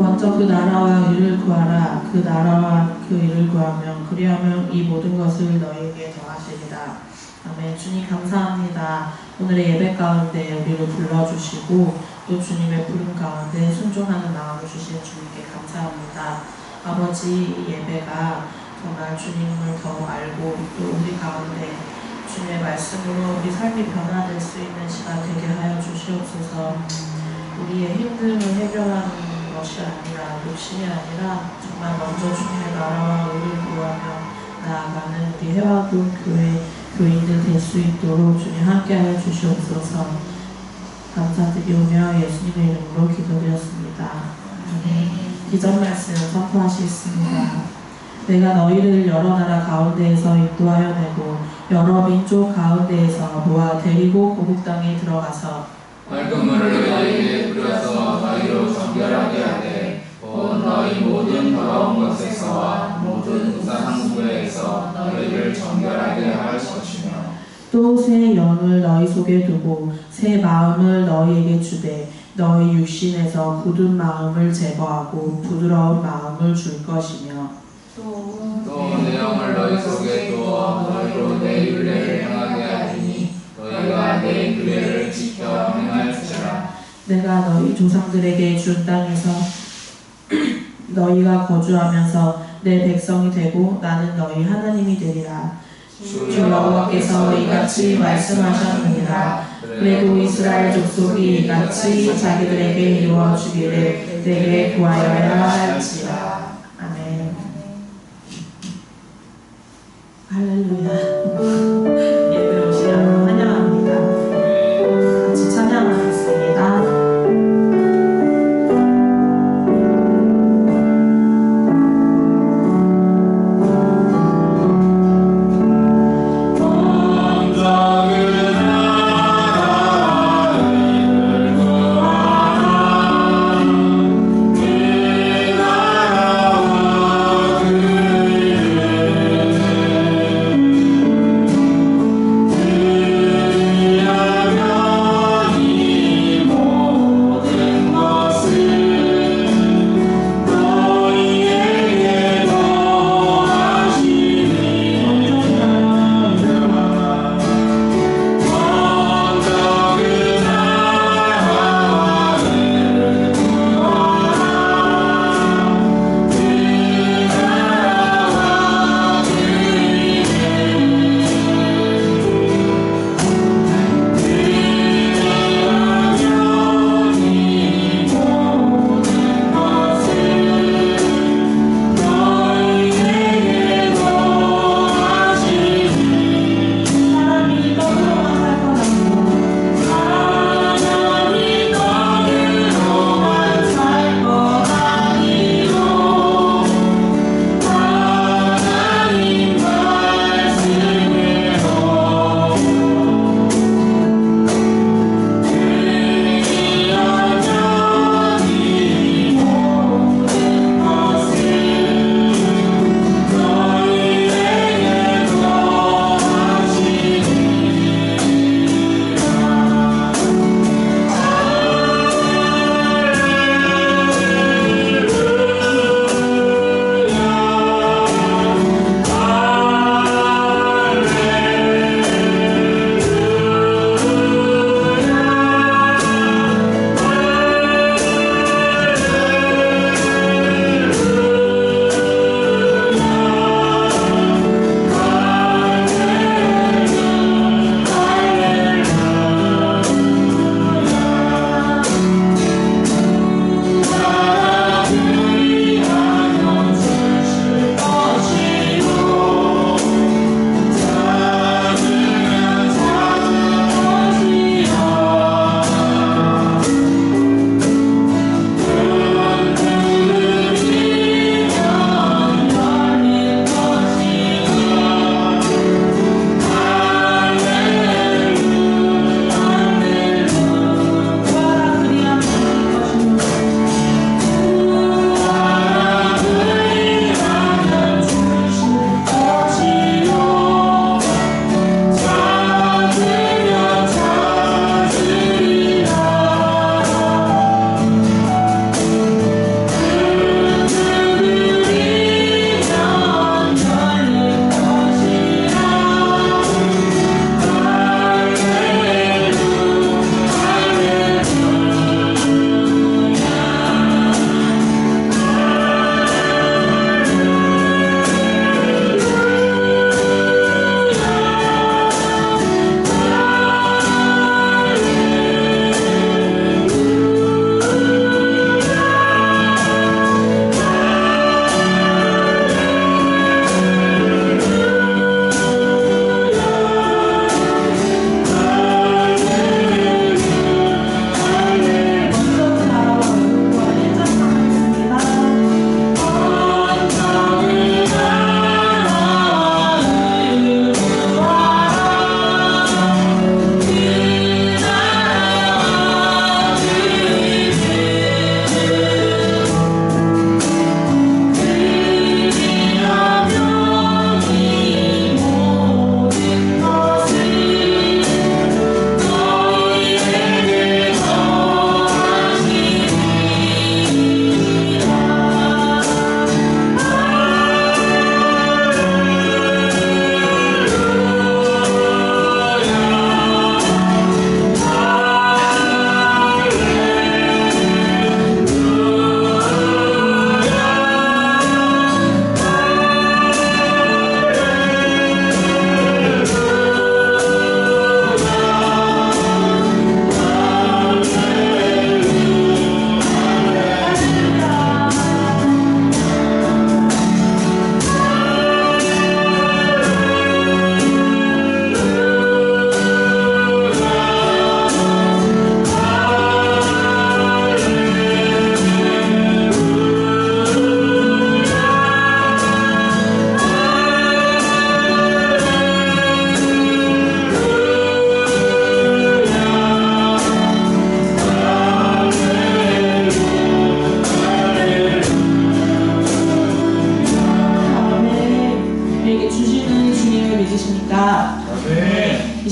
먼저 그 나라와 의를 구하라. 그 나라와 그 의를 구하면 그리하면 이 모든 것을 너희에게 더하시리라. 아멘. 주님 감사합니다. 오늘의 예배 가운데 우리를 불러주시고 또 주님의 부름 가운데 순종하는 마음을 주신 주님께 감사합니다. 아버지, 예배가 정말 주님을 더 알고 또 우리 가운데 주님의 말씀으로 우리 삶이 변화될 수 있는 시간 되게 하여 주시옵소서. 우리의 힘듦을 해결하는 것이 아니라 욕심이 아니라 정말 먼저 주님의 나라와 의를 구하며 나아가는 우리 해화군 교회 교인들 될 수 있도록 주님 함께하여 주시옵소서. 감사드리오며 예수님의 이름으로 기도드렸습니다. 기전 말씀 선포하시겠습니다. 내가 너희를 여러 나라 가운데에서 인도하여 내고 여러 민족 가운데에서 모아 데리고 고국 땅에 들어가서 맑은 물을 너희에게 뿌려서 너희로 정결하게 하되 곧 너희 모든 더러운 것에서와 모든 우상숭배에서 너희를 정결하게 할 것이며 또 새 영을 너희 속에 두고 새 마음을 너희에게 주되 너희 육신에서 굳은 마음을 제거하고 부드러운 마음을 줄 것이며 또 내 영을 너희 속에 두어 너희로 내 율례를 행하게 하리니 너희가 내 규례를 지켜 행할지라. 내가 너희 조상들에게 준 땅에서 너희가 거주하면서 내 백성이 되고 나는 너희 하나님이 되리라. 주 여호와께서 이같이 말씀하셨느니라. 그래도 이스라엘 족속이 이같이 자기들에게 이루어 주기를 내게 구하여야 할지라. 아멘. 할렐루야. 예배 오시라고 환영합니다. 같이 찬양하겠습니다. 그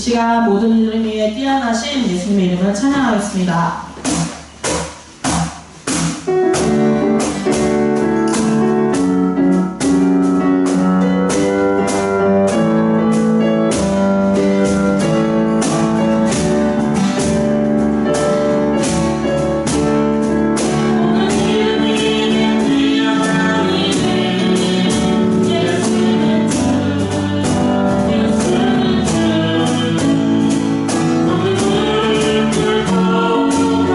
시간 모든 이름 위에 뛰어나신 예수님의 이름을 찬양하겠습니다. Oh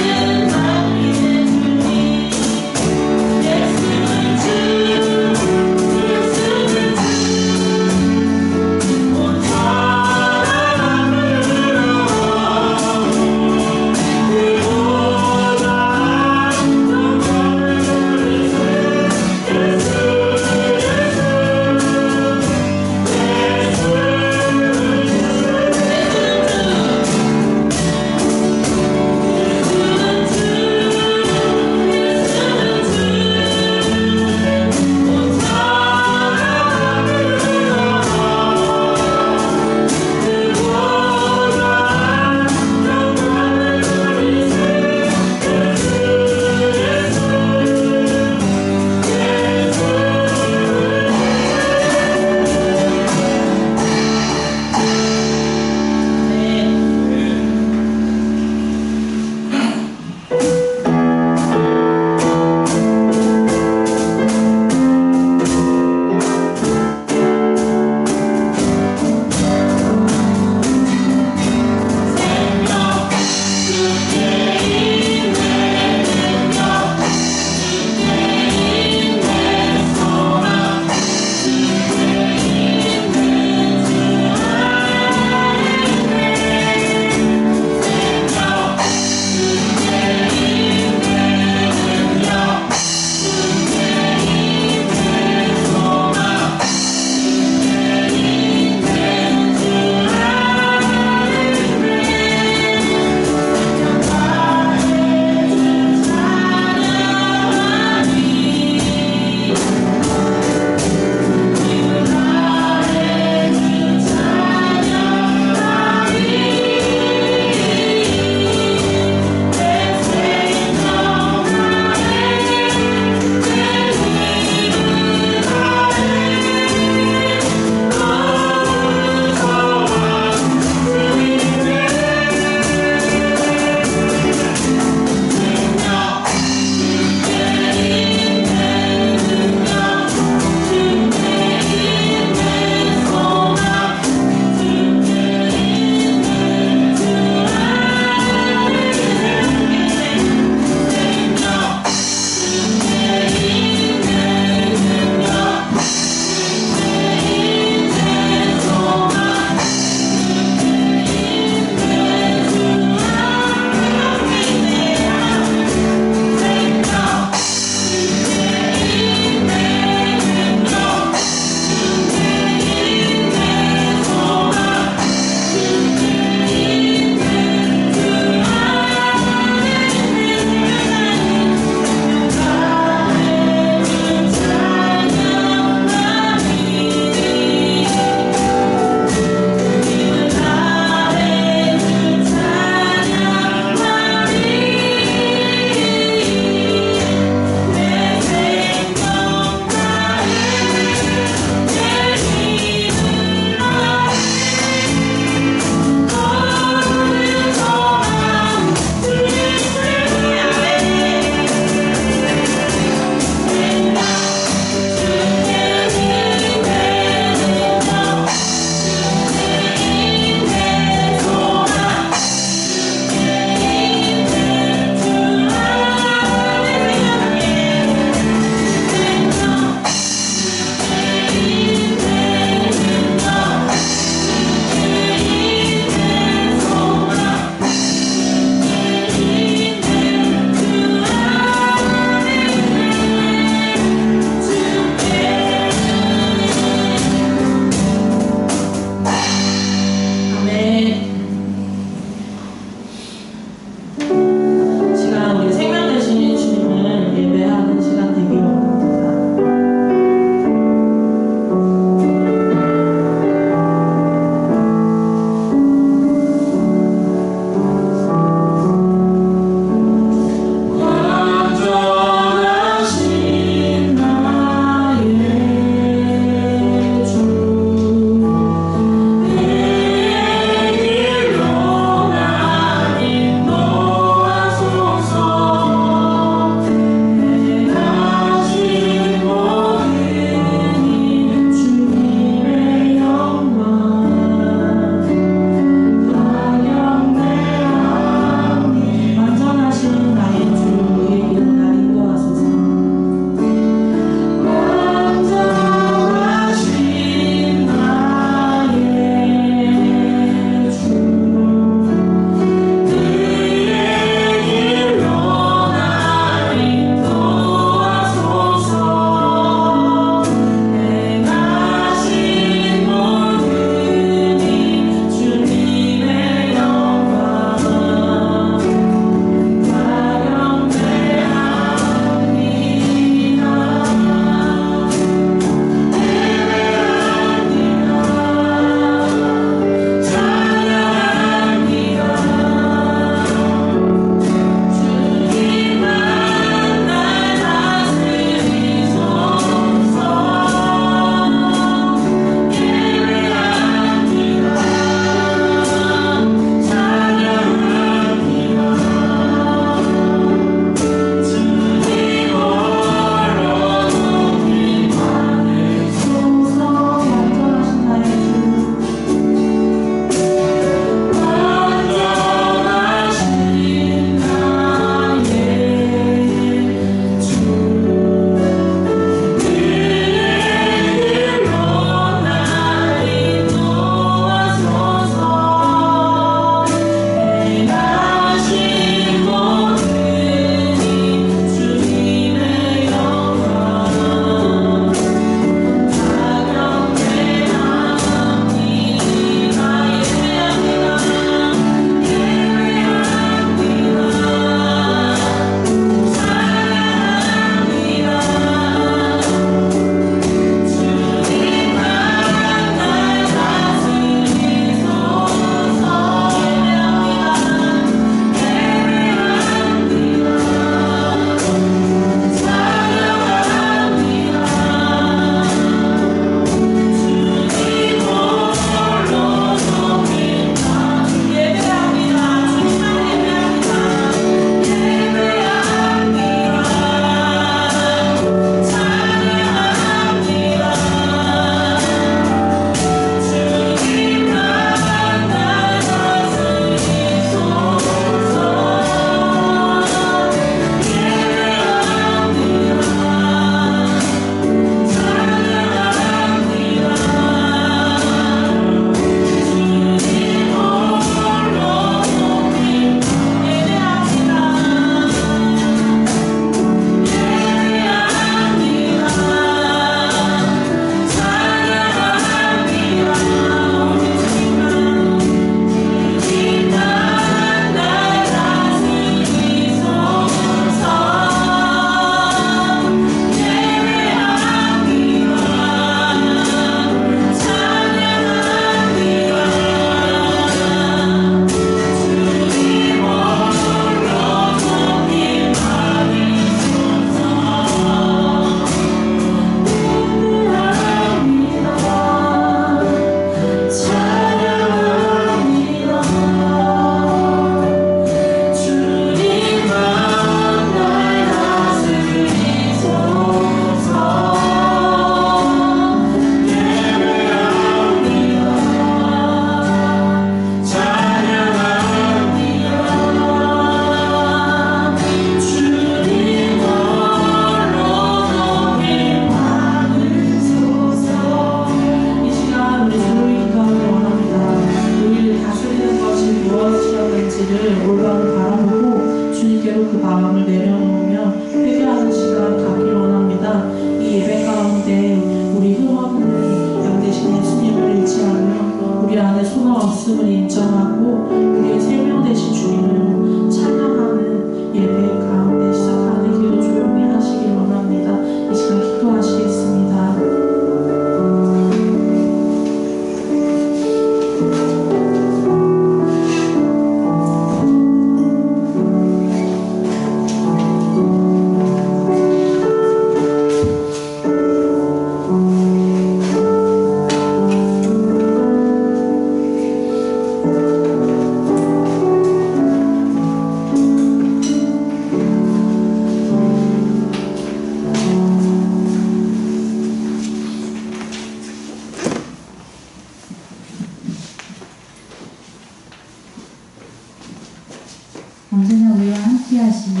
언제나 우리와 함께 하시며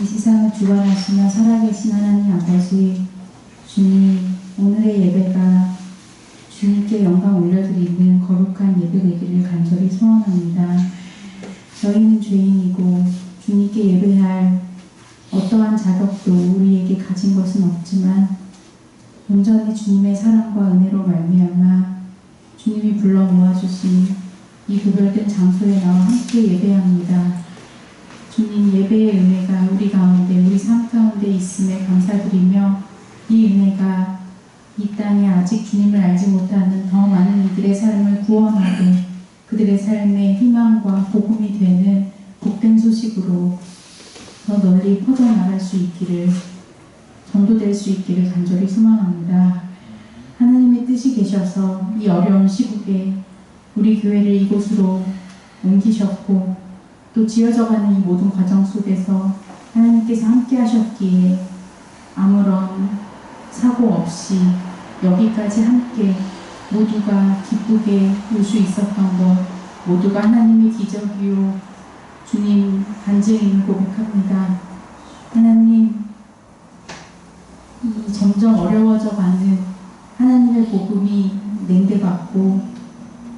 이 세상을 주관하시며 살아계신 하나님 아버지, 주님, 오늘의 예배가 주님께 영광 올려드리는 거룩한 예배 되기를 간절히 소원합니다. 저희는 죄인이고 주님께 예배할 어떠한 자격도 우리에게 가진 것은 없지만 온전히 주님의 사랑과 은혜로 말미암아 주님이 불러 모아주신 이 구별된 장소에 나와 함께 예배합니다. 주님, 예배의 은혜가 우리 가운데, 우리 삶 가운데 있음에 감사드리며 이 은혜가 이 땅에 아직 주님을 알지 못하는 더 많은 이들의 삶을 구원하고 그들의 삶의 희망과 복음이 되는 복된 소식으로 더 널리 퍼져나갈 수 있기를, 전도될 수 있기를 간절히 소망합니다. 하나님의 뜻이 계셔서 이 어려운 시국에 우리 교회를 이곳으로 옮기셨고 또 지어져가는 이 모든 과정 속에서 하나님께서 함께 하셨기에 아무런 사고 없이 여기까지 함께 모두가 기쁘게 올 수 있었던 것, 모두가 하나님의 기적이요 주님 간증임을 고백합니다. 하나님, 이 점점 어려워져가는 하나님의 복음이 냉대받고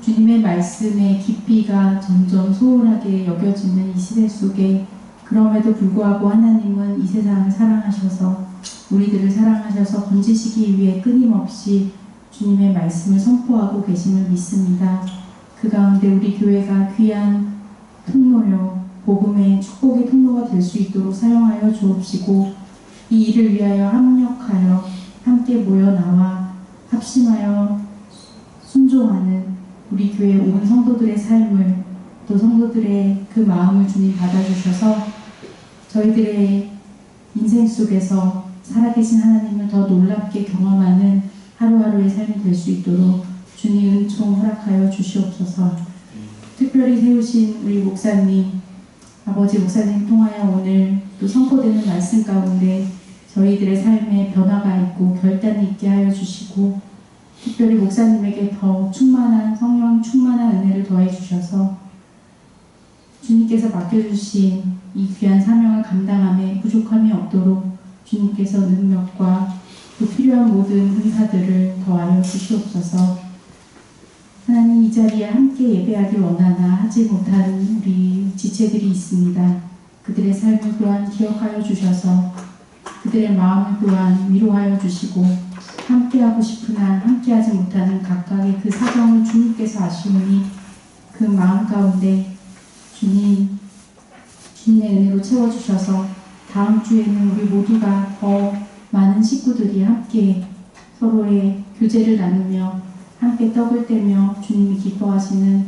주님의 말씀의 깊이가 점점 소홀하게 여겨지는 이 시대 속에 그럼에도 불구하고 하나님은 이 세상을 사랑하셔서 우리들을 사랑하셔서 건지시기 위해 끊임없이 주님의 말씀을 선포하고 계심을 믿습니다. 그 가운데 우리 교회가 귀한 통로요, 복음의 축복의 통로가 될 수 있도록 사용하여 주옵시고 이 일을 위하여 합력하여 함께 모여 나와 합심하여 순종하는 우리 교회 온 성도들의 삶을, 또 성도들의 그 마음을 주님 받아주셔서 저희들의 인생 속에서 살아계신 하나님을 더 놀랍게 경험하는 하루하루의 삶이 될 수 있도록 주님 은총 허락하여 주시옵소서. 특별히 세우신 우리 목사님, 아버지 목사님 통하여 오늘 또 선포되는 말씀 가운데 저희들의 삶에 변화가 있고 결단이 있게 하여 주시고 특별히 목사님에게 더 충만한 성령 충만한 은혜를 더해 주셔서 주님께서 맡겨주신 이 귀한 사명을 감당함에 부족함이 없도록 주님께서 능력과 또 필요한 모든 은사들을 더하여 주시옵소서. 하나님, 이 자리에 함께 예배하길 원하나 하지 못한 우리 지체들이 있습니다. 그들의 삶을 또한 기억하여 주셔서 그들의 마음을 또한 위로하여 주시고 함께하고 싶으나 함께하지 못하는 각각의 그 사정을 주님께서 아시오니 그 마음 가운데 주님의 은혜로 채워주셔서 다음 주에는 우리 모두가 더 많은 식구들이 함께 서로의 교제를 나누며 함께 떡을 떼며 주님이 기뻐하시는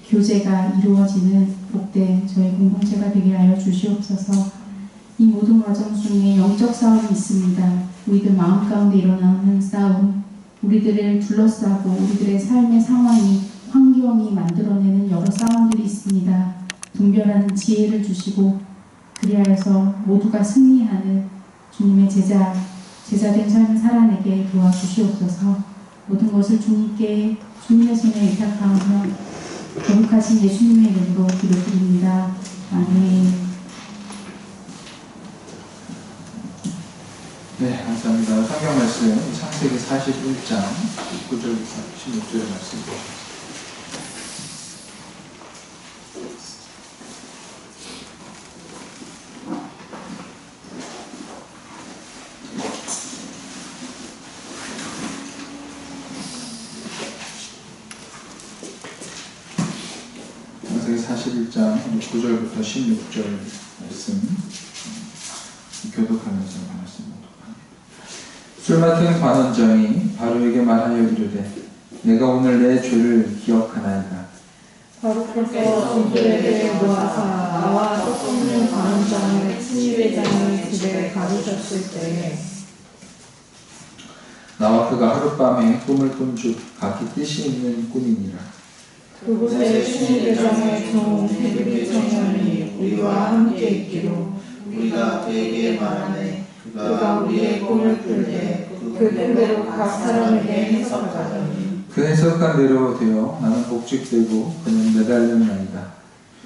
교제가 이루어지는 복된 저희 공동체가 되게 하여 주시옵소서. 이 모든 과정 중에 영적 싸움이 있습니다. 우리들 마음 가운데 일어나는 싸움, 우리들을 둘러싸고 우리들의 삶의 상황이, 환경이 만들어내는 여러 싸움들이 있습니다. 분별하는 지혜를 주시고 그리하여서 모두가 승리하는 주님의 제자된 삶을 살아내게 도와주시옵소서. 모든 것을 주님의 손에 의탁하며 거룩하신 예수님의 이름으로 기도드립니다. 아멘. 네, 감사합니다. 성경 말씀 창세기 41장 9절부터 16절의 말씀입니다. 창세기 41장 9절부터 16절 말씀 교독하면서 말씀입니다. 술 맡은 관원장이 바로에게 말하여 이르되 내가 오늘 내 죄를 기억하나이다. 바로께서 종들에게 모아사 나와 떡볶는 관원장을 친위회장의 집에 가두셨을 때에 나와 그가 하룻밤에 꿈을 꾼 즉 각기 뜻이 있는 꿈이니라. 그곳에 친위회장의 종 헤브리 청년이 우리와 함께 있기로 우리가 그에게 말하네. 그가 우리의 꿈을 꿀 때 그 꿈대로 각 사람에게 해석하더니 그 해석한 대로 되어 나는 복직되고 그는 매달렸나이다.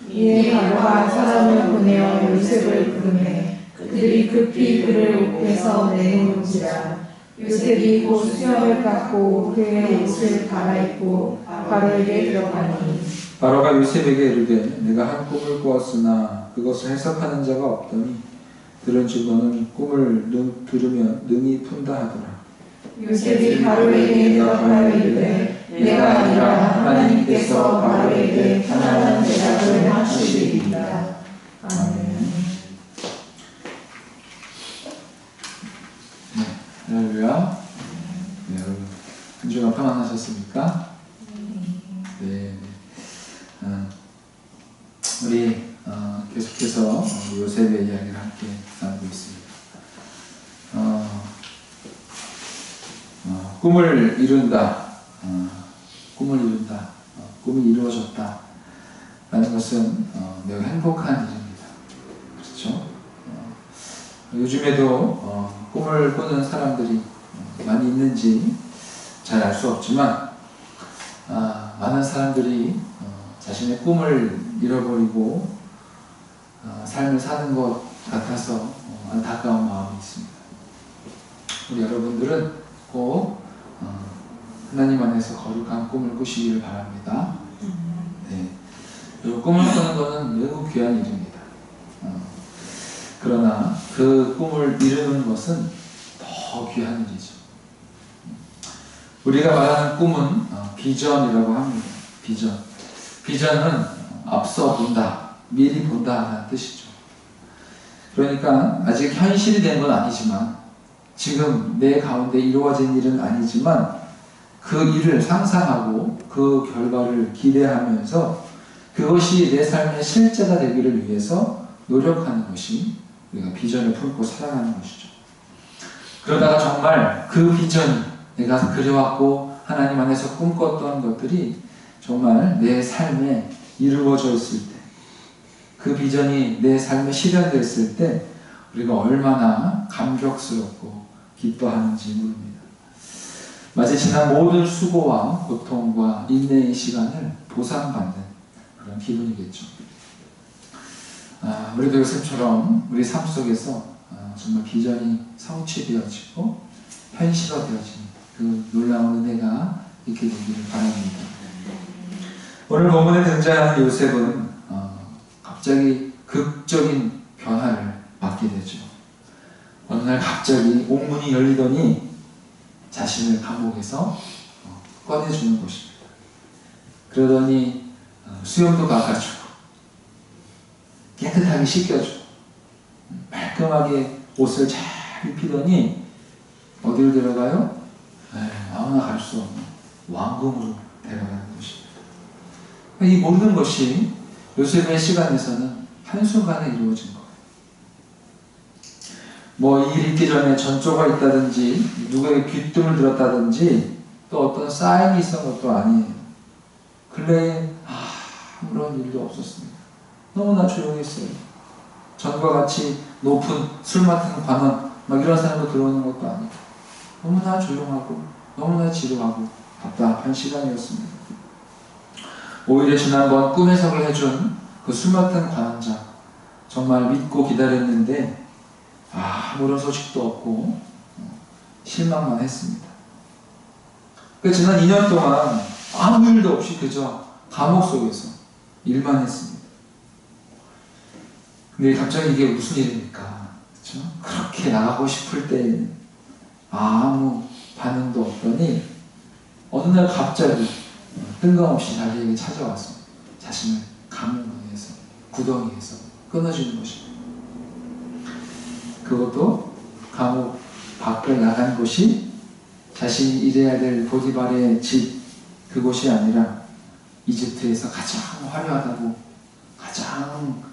이에 바로가 사람을 보내어 요셉을 부르매 그들이 급히 그를 옥에서 내놓은지라. 요셉이 곧 수염을 깎고 그의 옷을 갈아입고 바로에게 들어가니 바로가 요셉에게 이르되 내가 한 꿈을 꾸었으나 그것을 해석하는 자가 없더니 들은즉 너는 꿈을 들으면 능히 푼다 하더라. 요셉이 바로에게 대답하여 이르되 내가 아니라 하나님께서 바로에게 편안한 대답을 하시리이다. 아멘. 할렐루야. 네, 여러분 한 주간 평안하셨습니까? 네. 우리 계속해서 요셉의 이야기를 함께 나누고 있습니다. 꿈을 이룬다. 꿈을 이룬다. 꿈이 이루어졌다. 라는 것은 매우 행복한 일입니다. 그렇죠? 요즘에도 꿈을 꾸는 사람들이 많이 있는지 잘 알 수 없지만 많은 사람들이 자신의 꿈을 잃어버리고 삶을 사는 것 같아서 안타까운 마음이 있습니다. 우리 여러분들은 꼭 하나님 안에서 거룩한 꿈을 꾸시기를 바랍니다. 네. 그리고 꿈을 꾸는 것은 매우 귀한 일입니다. 그러나 그 꿈을 이루는 것은 더 귀한 일이죠. 우리가 말하는 꿈은 비전이라고 합니다. 비전은 앞서 본다, 미리 본다 하는 뜻이죠. 그러니까 아직 현실이 된 건 아니지만 지금 내 가운데 이루어진 일은 아니지만 그 일을 상상하고 그 결과를 기대하면서 그것이 내 삶의 실제가 되기를 위해서 노력하는 것이 우리가 비전을 품고 살아가는 것이죠. 그러다가 정말 그 비전이 내가 그려왔고 하나님 안에서 꿈꿨던 것들이 정말 내 삶에 이루어져 있을 때, 그 비전이 내 삶에 실현됐을 때 우리가 얼마나 감격스럽고 기뻐하는지 모릅니다. 마치 지난 모든 수고와 고통과 인내의 시간을 보상받는 그런 기분이겠죠. 우리도 요셉처럼 우리 삶 속에서 정말 비전이 성취되어지고 현실화되어지는 그 놀라운 은혜가 있게 되기를 바랍니다. 오늘 본문에 등장하는 요셉은 갑자기 극적인 변화를 맞게 되죠. 어느 날 갑자기 옥문이 열리더니 자신을 감옥에서 꺼내주는 것입니다. 그러더니 수염도 깎아주고 깨끗하게 씻겨주고 말끔하게 옷을 잘 입히더니 어디로 데려가요? 아무나 갈 수 없는 왕궁으로 데려가는 것입니다. 이 모든 것이 요셉의 시간에서는 한순간에 이루어진 거예요. 뭐 일 있기 전에 전조가 있다든지 누구에게 귀뜸을 들었다든지 또 어떤 사인이 있었던 것도 아니에요. 근래에 아무런 일도 없었습니다. 너무나 조용했어요. 전과 같이 높은 술 맡은 관원 막 이런 사람도 들어오는 것도 아니고 너무나 조용하고 너무나 지루하고 답답한 시간이었습니다. 오히려 지난번 꿈 해석을 해준 그 술 맡은 관원자 정말 믿고 기다렸는데 아무런 소식도 없고 실망만 했습니다. 그 지난 2년 동안 아무 일도 없이 그저 감옥 속에서 일만 했습니다. 근데 갑자기 이게 무슨 일입니까? 그렇죠? 그렇게 나가고 싶을 때에는 아무 반응도 없더니 어느 날 갑자기 뜬금없이 자기에게 찾아와서 자신을 감옥에서 구덩이에서 끊어주는 것입니다. 그것도 감옥 밖을 나간 곳이 자신이 일해야 될 보디발의 집 그곳이 아니라 이집트에서 가장 화려하다고 가장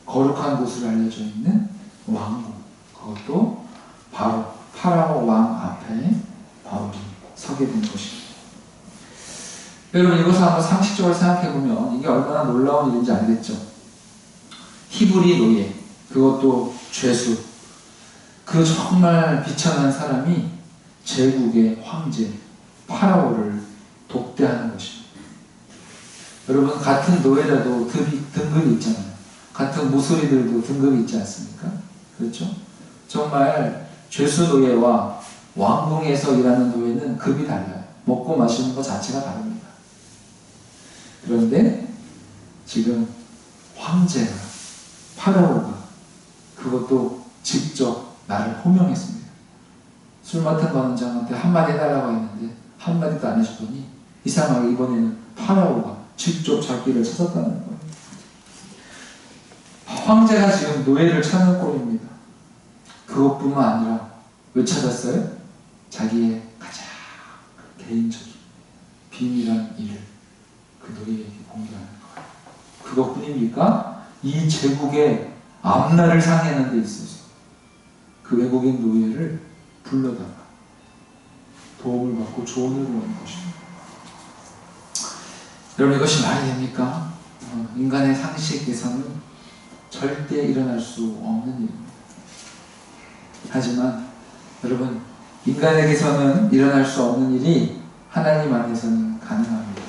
거룩한 곳으로 알려져 있는 왕궁, 그것도 바로 파라오 왕 앞에 바울이 서게 된 것입니다. 여러분 이것을 한번 상식적으로 생각해보면 이게 얼마나 놀라운 일인지 알겠죠? 히브리 노예, 그것도 죄수, 그 정말 비천한 사람이 제국의 황제 파라오를 독대하는 것입니다. 여러분 같은 노예라도 등급이 있잖아요. 같은 무소리들도 등급이 있지 않습니까? 그렇죠? 정말 죄수 노예와 왕궁에서 일하는 노예는 급이 달라요. 먹고 마시는 것 자체가 다릅니다. 그런데 지금 황제가, 파라오가 그것도 직접 나를 호명했습니다. 술 맡은 관원장한테 한마디 해달라고 했는데 한마디도 안 해주더니 이상하게 이번에는 파라오가 직접 자기를 찾았다는 거예요. 황제가 지금 노예를 찾는 꼴입니다. 그것뿐만 아니라 왜 찾았어요? 자기의 가장 개인적인 비밀한 일을 그 노예에게 공개하는 거예요. 그것뿐입니까? 이 제국의 앞날을 상의하는 데 있어서 그 외국인 노예를 불러다가 도움을 받고 조언을 구하는 것입니다. 여러분 이것이 말이 됩니까? 인간의 상식에서는 절대 일어날 수 없는 일입니다. 하지만 여러분 인간에게서는 일어날 수 없는 일이 하나님 안에서는 가능합니다.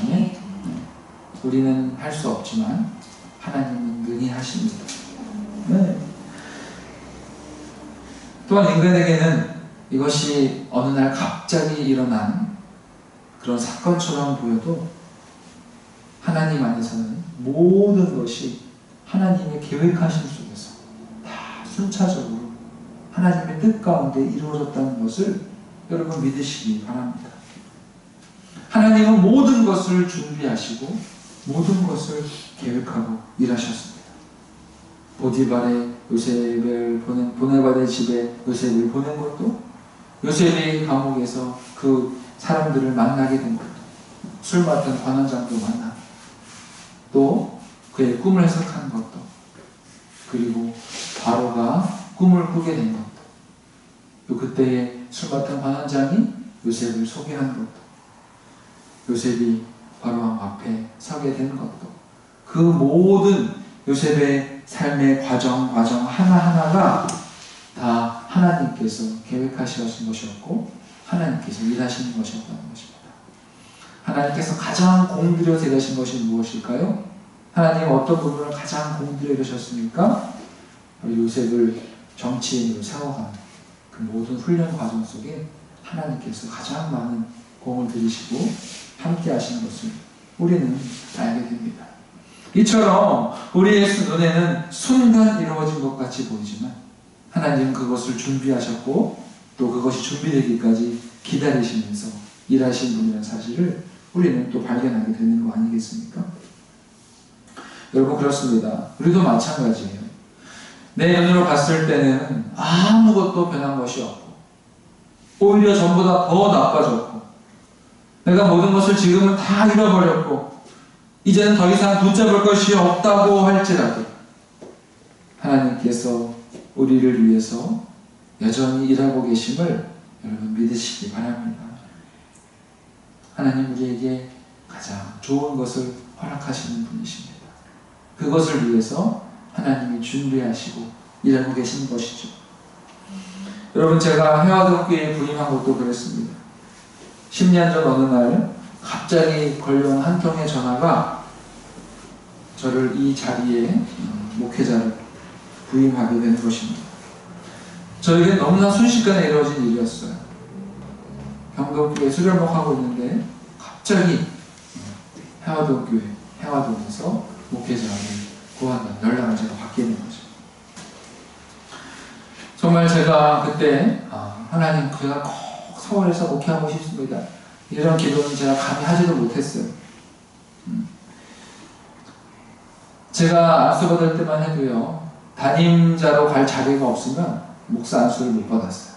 네? 우리는 할 수 없지만 하나님은 능히 하십니다. 네. 또한 인간에게는 이것이 어느 날 갑자기 일어난 그런 사건처럼 보여도 하나님 안에서는 모든 것이 하나님의 계획하신 속에서 다 순차적으로 하나님의 뜻 가운데 이루어졌다는 것을 여러분 믿으시기 바랍니다. 하나님은 모든 것을 준비하시고 모든 것을 계획하고 일하셨습니다. 보디발의 요셉을 보네발의 집에 요셉을 보낸 것도, 요셉이 감옥에서 그 사람들을 만나게 된 것도, 술 맡은 관원장도 만나, 또 그의 꿈을 해석한 것도, 그리고 바로가 꿈을 꾸게 된 것도, 또 그때의 술 맡은 관원장이 요셉을 소개한 것도, 요셉이 바로왕 앞에 서게 된 것도, 그 모든 요셉의 삶의 과정 하나하나가 다 하나님께서 계획하신 것이었고 하나님께서 일하시는 것이었다는 것입니다. 하나님께서 가장 공들여 대하신 것이 무엇일까요? 하나님 어떤 부분을 가장 공들여 대하셨습니까? 요셉을 정치인으로 세워가는 그 모든 훈련 과정 속에 하나님께서 가장 많은 공을 들이시고 함께 하시는 것을 우리는 알게 됩니다. 이처럼 우리의 눈에는 순간 이루어진 것 같이 보이지만 하나님은 그것을 준비하셨고 또 그것이 준비되기까지 기다리시면서 일하신 분이라는 사실을 우리는 또 발견하게 되는 거 아니겠습니까? 여러분 그렇습니다. 우리도 마찬가지예요. 내 눈으로 봤을 때는 아무것도 변한 것이 없고 오히려 전보다 더 나빠졌고 내가 모든 것을 지금은 다 잃어버렸고 이제는 더 이상 붙잡을 것이 없다고 할지라도 하나님께서 우리를 위해서 여전히 일하고 계심을 여러분 믿으시기 바랍니다. 하나님 우리에게 가장 좋은 것을 허락하시는 분이십니다. 그것을 위해서 하나님이 준비하시고 일하고 계시는 것이죠. 여러분 제가 해화동교회에 부임한 것도 그랬습니다. 10년 전 어느 날 갑자기 걸려온 한 통의 전화가 저를 이 자리에 목회자를 부임하게 되는 것입니다. 저에게 너무나 순식간에 이루어진 일이었어요. 경동교회 수련목하고 있는데 갑자기 해화동교회 해화동에서 목회자를 구한다는 연락을 제가 받게 된 거죠. 정말 제가 그때 하나님 제가 꼭 서울에서 목회하고 싶습니다. 이런 기도는 제가 감히 하지도 못했어요. 제가 안수 받을 때만 해도요, 담임자로 갈 자리가 없으면 목사 안수를 못 받았어요.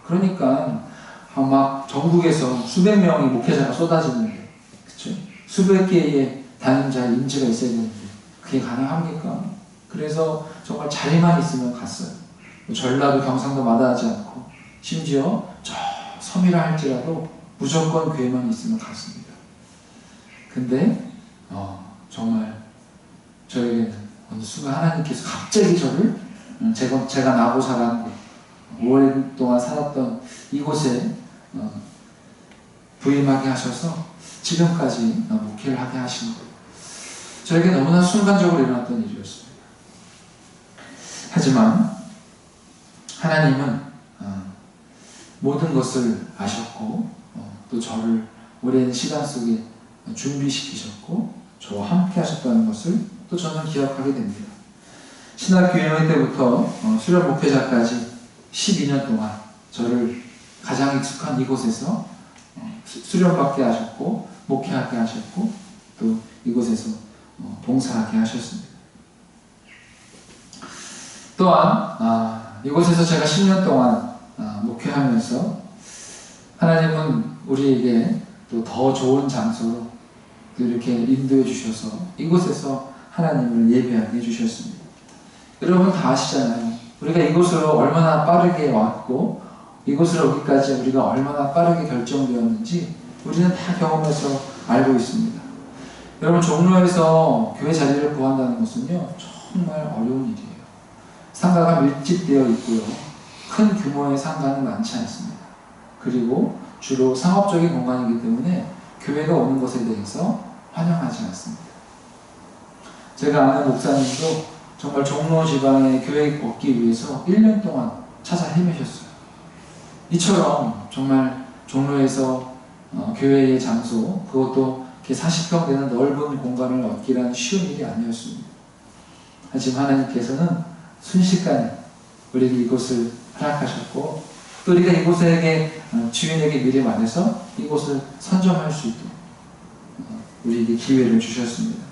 그러니까 막 전국에서 수백 명의 목회자가 쏟아지는데, 그쵸? 수백 개의 담임자 인지가 있어야 되는데 그게 가능합니까? 그래서 정말 자리만 있으면 갔어요. 전라도 경상도 마다하지 않고 심지어 저 섬이라 할지라도 무조건 교회만 있으면 갔습니다. 근데 정말 저에게는 어느 순간 하나님께서 갑자기 저를 제가 나고 자란 곳 5월 동안 살았던 이곳에 부임하게 하셔서 지금까지 목회를 하게 하신 거예요. 저에게 너무나 순간적으로 일어났던 일이었습니다. 하지만 하나님은 모든 것을 아셨고 또 저를 오랜 시간 속에 준비시키셨고 저와 함께 하셨다는 것을 또 저는 기억하게 됩니다. 신학교 1학년 때부터 수련 목회자까지 12년 동안 저를 가장 익숙한 이곳에서 수련받게 하셨고 목회하게 하셨고 또 이곳에서 봉사하게 하셨습니다. 또한 이곳에서 제가 10년 동안 목회하면서 하나님은 우리에게 또 더 좋은 장소로 또 이렇게 인도해 주셔서 이곳에서 하나님을 예배하게 해주셨습니다. 여러분 다 아시잖아요. 우리가 이곳으로 얼마나 빠르게 왔고 이곳으로 오기까지 우리가 얼마나 빠르게 결정되었는지 우리는 다 경험해서 알고 있습니다. 여러분 종로에서 교회 자리를 구한다는 것은요 정말 어려운 일이에요. 상가가 밀집되어 있고요. 큰 규모의 상가는 많지 않습니다. 그리고 주로 상업적인 공간이기 때문에 교회가 오는 것에 대해서 환영하지 않습니다. 제가 아는 목사님도 정말 종로 지방에 교회 얻기 위해서 1년 동안 찾아 헤매셨어요. 이처럼 정말 종로에서 교회의 장소, 그것도 40평 되는 넓은 공간을 얻기란 쉬운 일이 아니었습니다. 하지만 하나님께서는 순식간에 우리에게 이곳을 허락하셨고 또 우리가 이곳에게 주인에게 미리 말해서 이곳을 선점할 수 있도록 우리에게 기회를 주셨습니다.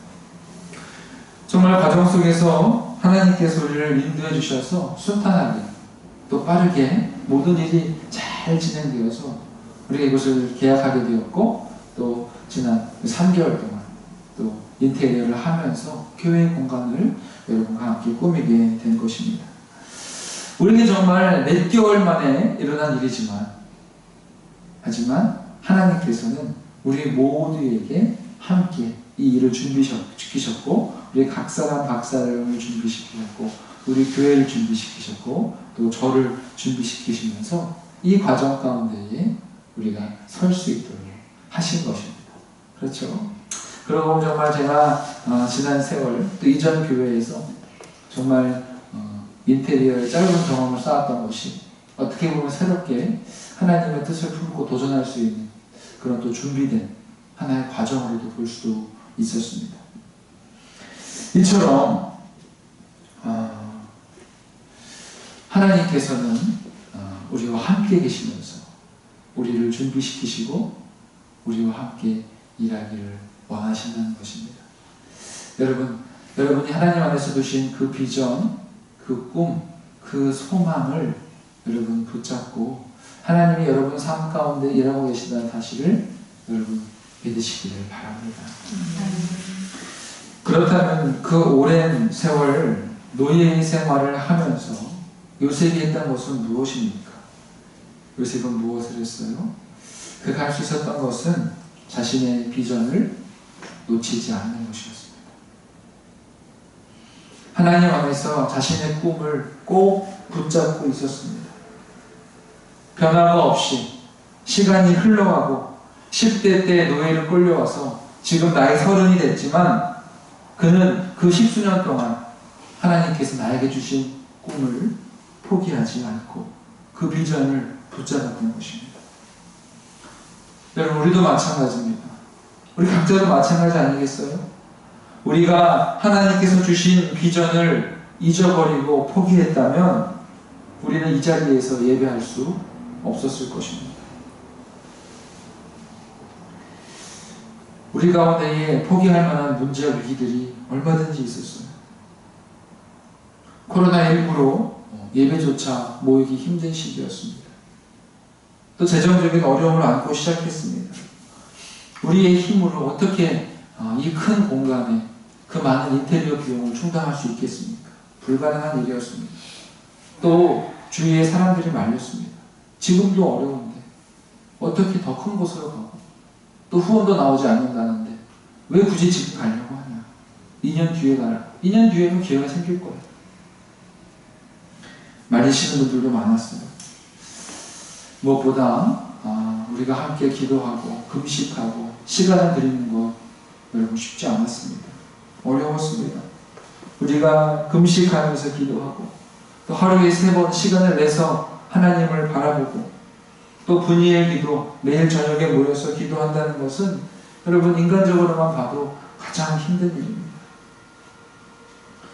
정말 과정 속에서 하나님께서 우리를 인도해 주셔서 순탄하게 또 빠르게 모든 일이 잘 진행되어서 우리가 이곳을 계약하게 되었고 또 지난 3개월 동안 또 인테리어를 하면서 교회 공간을 여러분과 함께 꾸미게 된 것입니다. 우리는 정말 몇 개월 만에 일어난 일이지만 하지만 하나님께서는 우리 모두에게 함께 이 일을 준비시키셨고 우리 각 사람 각 사람을 준비시키셨고 우리 교회를 준비시키셨고 또 저를 준비시키시면서 이 과정 가운데에 우리가 설 수 있도록 하신 것입니다. 그렇죠? 그러고 정말 제가 지난 세월 또 이전 교회에서 정말 인테리어의 짧은 경험을 쌓았던 것이 어떻게 보면 새롭게 하나님의 뜻을 품고 도전할 수 있는 그런 또 준비된 하나의 과정으로도 볼 수도 있었습니다. 이처럼 하나님께서는 우리와 함께 계시면서 우리를 준비시키시고 우리와 함께 일하기를 원하신다는 것입니다. 여러분이 하나님 안에서 두신 그 비전, 그 꿈, 그 소망을 여러분 붙잡고 하나님이 여러분 삶 가운데 일하고 계시다는 사실을 여러분 믿으시기를 바랍니다. 그렇다면 그 오랜 세월 노예 생활을 하면서 요셉이 했던 것은 무엇입니까? 요셉은 무엇을 했어요? 그가 할 수 있었던 것은 자신의 비전을 놓치지 않는 것이었습니다. 하나님 안에서 자신의 꿈을 꼭 붙잡고 있었습니다. 변화가 없이 시간이 흘러가고 10대 때 노예를 끌려와서 지금 나이 30이 됐지만 그는 그 10수년 동안 하나님께서 나에게 주신 꿈을 포기하지 않고 그 비전을 붙잡았던 것입니다. 여러분 우리도 마찬가지입니다. 우리 각자도 마찬가지 아니겠어요? 우리가 하나님께서 주신 비전을 잊어버리고 포기했다면 우리는 이 자리에서 예배할 수 없었을 것입니다. 우리 가운데에 포기할 만한 문제와 위기들이 얼마든지 있었어요. 코로나19로 예배조차 모이기 힘든 시기였습니다. 또 재정적인 어려움을 안고 시작했습니다. 우리의 힘으로 어떻게 이 큰 공간에 그 많은 인테리어 비용을 충당할 수 있겠습니까? 불가능한 일이었습니다. 또 주위에 사람들이 말렸습니다. 지금도 어려운데 어떻게 더 큰 곳으로 가고 또 후원도 나오지 않는다는데 왜 굳이 지금 가려고 하냐? 2년 뒤에 가라. 2년 뒤에는 기회가 생길 거예요. 말리시는 분들도 많았어요. 무엇보다 우리가 함께 기도하고 금식하고 시간을 드리는 것 여러분 쉽지 않았습니다. 어려웠습니다. 우리가 금식하면서 기도하고 또 하루에 3번 시간을 내서 하나님을 바라보고 또 분이엘 기도 매일 저녁에 모여서 기도한다는 것은 여러분 인간적으로만 봐도 가장 힘든 일입니다.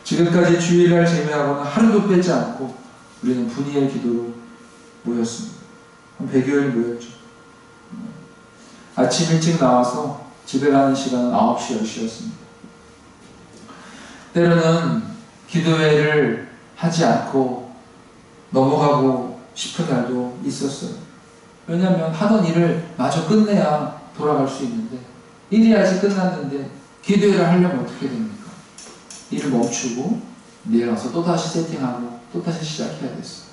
지금까지 주일날 제외하고는 하루도 빼지 않고 우리는 분이엘 기도로 모였습니다. 한 100여일 모였죠. 아침 일찍 나와서 집에 가는 시간은 9시, 10시였습니다. 때로는 기도회를 하지 않고 넘어가고 싶은 날도 있었어요. 왜냐하면 하던 일을 마저 끝내야 돌아갈 수 있는데 일이 아직 끝났는데 기도회를 하려면 어떻게 됩니까? 일을 멈추고 내일 와서 또다시 세팅하고 또다시 시작해야 됐어요.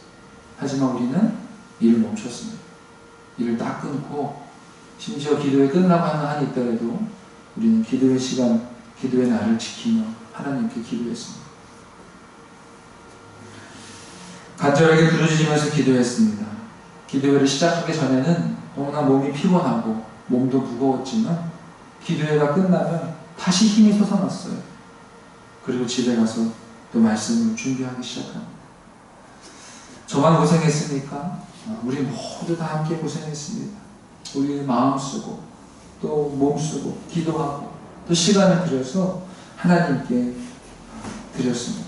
하지만 우리는 일을 멈췄습니다. 일을 딱 끊고 심지어 기도회 끝나고 하는 한이 있더라도 우리는 기도회 시간, 기도의 날을 지키며 하나님께 기도했습니다. 간절하게 부르짖으면서 기도했습니다. 기도회를 시작하기 전에는 너무나 몸이 피곤하고 몸도 무거웠지만 기도회가 끝나면 다시 힘이 솟아났어요. 그리고 집에 가서 또 말씀을 준비하기 시작합니다. 저만 고생했습니까? 우리 모두 다 함께 고생했습니다. 우리 마음 쓰고 또 몸 쓰고 기도하고 또 시간을 들여서 하나님께 드렸습니다.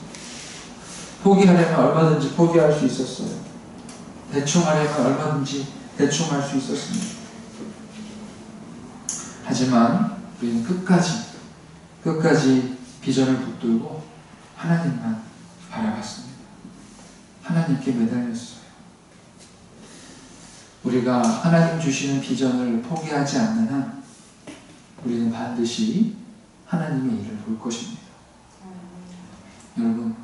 포기하려면 얼마든지 포기할 수 있었어요. 대충 하려면 얼마든지 대충 할 수 있었습니다. 하지만 우리는 끝까지 비전을 붙들고 하나님만 바라봤습니다. 하나님께 매달렸어요. 우리가 하나님 주시는 비전을 포기하지 않는 한 우리는 반드시 하나님의 일을 볼 것입니다. 여러분,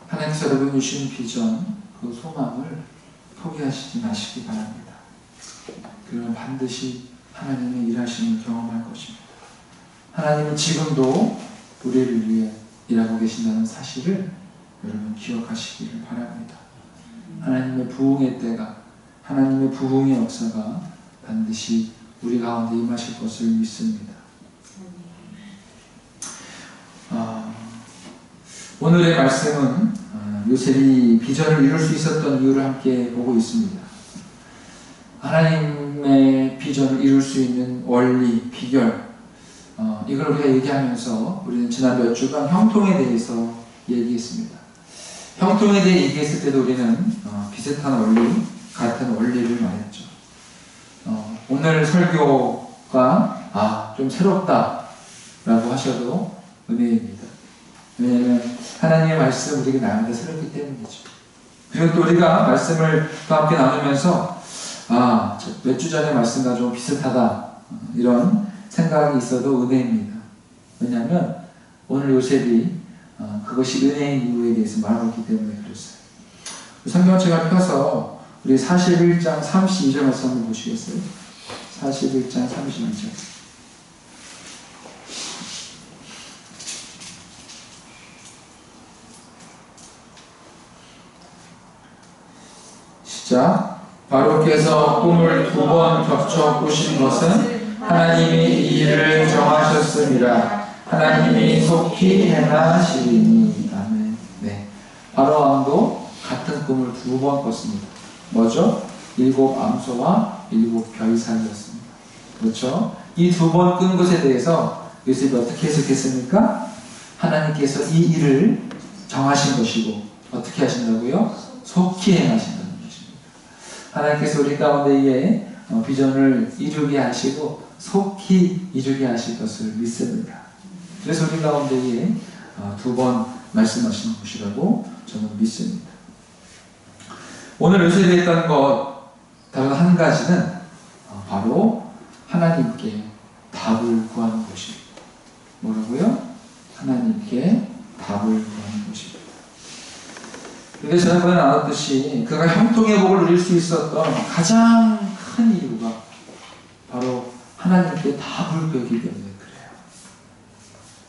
하나님께서 여러분 주시는 비전, 그 소망을 포기하시지 마시기 바랍니다. 그러면 반드시 하나님의 일하심을 경험할 것입니다. 하나님은 지금도 우리를 위해 일하고 계신다는 사실을 여러분 기억하시기를 바랍니다. 하나님의 부흥의 때가, 하나님의 부흥의 역사가 반드시 우리 가운데 임하실 것을 믿습니다. 오늘의 말씀은 요셉이 비전을 이룰 수 있었던 이유를 함께 보고 있습니다. 하나님의 비전을 이룰 수 있는 원리, 비결, 이걸 우리가 얘기하면서 우리는 지난 몇 주간 형통에 대해서 얘기했습니다. 형통에 대해 얘기했을 때도 우리는 비슷한 원리, 같은 원리를 말했죠. 오늘 설교가 좀 새롭다 라고 하셔도 은혜입니다. 왜냐하면 하나님의 말씀 우리에게 나누는데 새롭기 때문이죠. 그리고 또 우리가 말씀을 또 함께 나누면서 몇 주 전의 말씀과 좀 비슷하다 이런 생각이 있어도 은혜입니다. 왜냐하면 오늘 요셉이 그것이 은혜인 이유에 대해서 말하고 있기 때문에 그랬어요. 성경책을 펴서 우리 41장 32절 말씀 한번 보시겠어요? 41장 32절. 시작. 바로께서 꿈을 2번 겹쳐 꾸신 것은 하나님이 이 일을 정하셨음이라. 하나님이 속히 행하시리니. 아멘. 네. 바로 왕도 같은 꿈을 2번 꿨습니다. 뭐죠? 7 암소와 7 별 사이였습니다. 그렇죠? 이 2번 꾼 것에 대해서 요셉이 어떻게 해석했습니까? 하나님께서 이 일을 정하신 것이고 어떻게 하신다고요? 속히 행하신다는 것입니다. 하나님께서 우리 가운데에 비전을 이루게 하시고 속히 이루게 하실 것을 믿습니다. 그래서 우리 가운데에 2번 말씀하시는 것이라고 저는 믿습니다. 오늘 요셉이 했던 것 다른 한 가지는 바로 하나님께 답을 구하는 것입니다. 뭐라고요? 하나님께 답을 구하는 것입니다. 그런데 지난번에 나눴듯이 그가 형통의 복을 누릴 수 있었던 가장 큰 이유가 바로 하나님께 답을 구하기 때문에 그래요.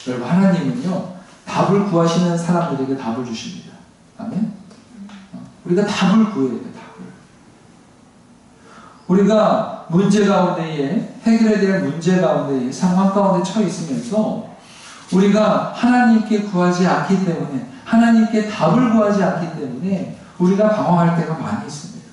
여러분, 하나님은요 답을 구하시는 사람들에게 답을 주십니다. 아멘? 우리가 답을 구해야 돼요. 답을. 우리가 문제 가운데에 해결해야 될 문제 가운데에 상황 가운데 처해 있으면서 우리가 하나님께 구하지 않기 때문에 하나님께 답을 구하지 않기 때문에 우리가 방황할 때가 많이 있습니다.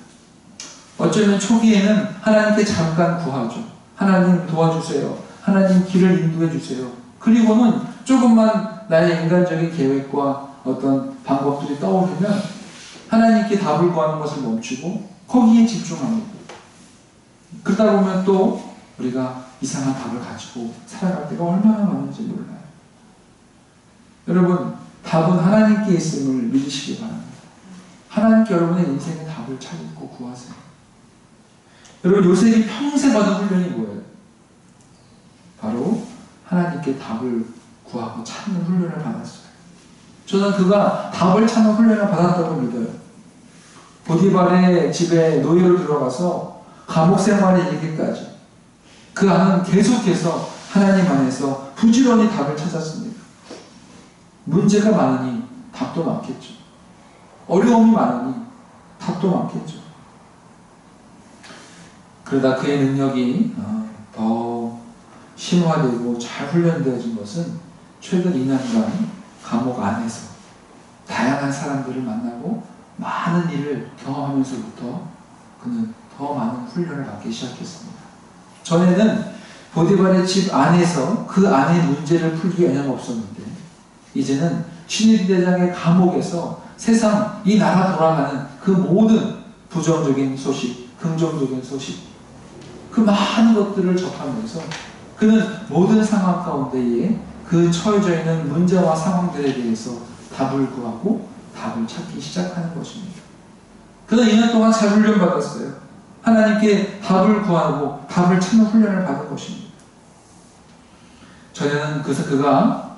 어쩌면 초기에는 하나님께 잠깐 구하죠. 하나님 도와주세요. 하나님 길을 인도해 주세요. 그리고는 조금만 나의 인간적인 계획과 어떤 방법들이 떠오르면 하나님께 답을 구하는 것을 멈추고 거기에 집중합니다. 그러다 보면 또 우리가 이상한 답을 가지고 살아갈 때가 얼마나 많은지 몰라요. 여러분, 답은 하나님께 있음을 믿으시기 바랍니다. 하나님께 여러분의 인생의 답을 찾고 구하세요. 여러분, 요셉이 평생 받은 훈련이 뭐예요? 바로 하나님께 답을 구하고 찾는 훈련을 받았어요. 저는 그가 답을 찾는 훈련을 받았다고 믿어요. 보디발의 집에 노예로 들어가서 감옥 생활에 이르기까지 그 안은 계속해서 하나님 안에서 부지런히 답을 찾았습니다. 문제가 많으니 답도 많겠죠. 어려움이 많으니 답도 많겠죠. 그러다 그의 능력이 더 심화되고 잘 훈련되어진 것은 최근 2년간 감옥 안에서 다양한 사람들을 만나고 많은 일을 경험하면서부터 그는 더 많은 훈련을 받기 시작했습니다. 전에는 보디발의 집 안에서 그 안의 문제를 풀기 어려웠었는데 이제는 신입 대장의 감옥에서 세상 이 나라 돌아가는 그 모든 부정적인 소식, 긍정적인 소식, 그 많은 것들을 접하면서 그는 모든 상황 가운데에 그 처해져 있는 문제와 상황들에 대해서 답을 구하고 답을 찾기 시작하는 것입니다. 그는 2년 동안 잘 훈련받았어요. 하나님께 답을 구하고 답을 찾는 훈련을 받은 것입니다. 전에는 그래서 그가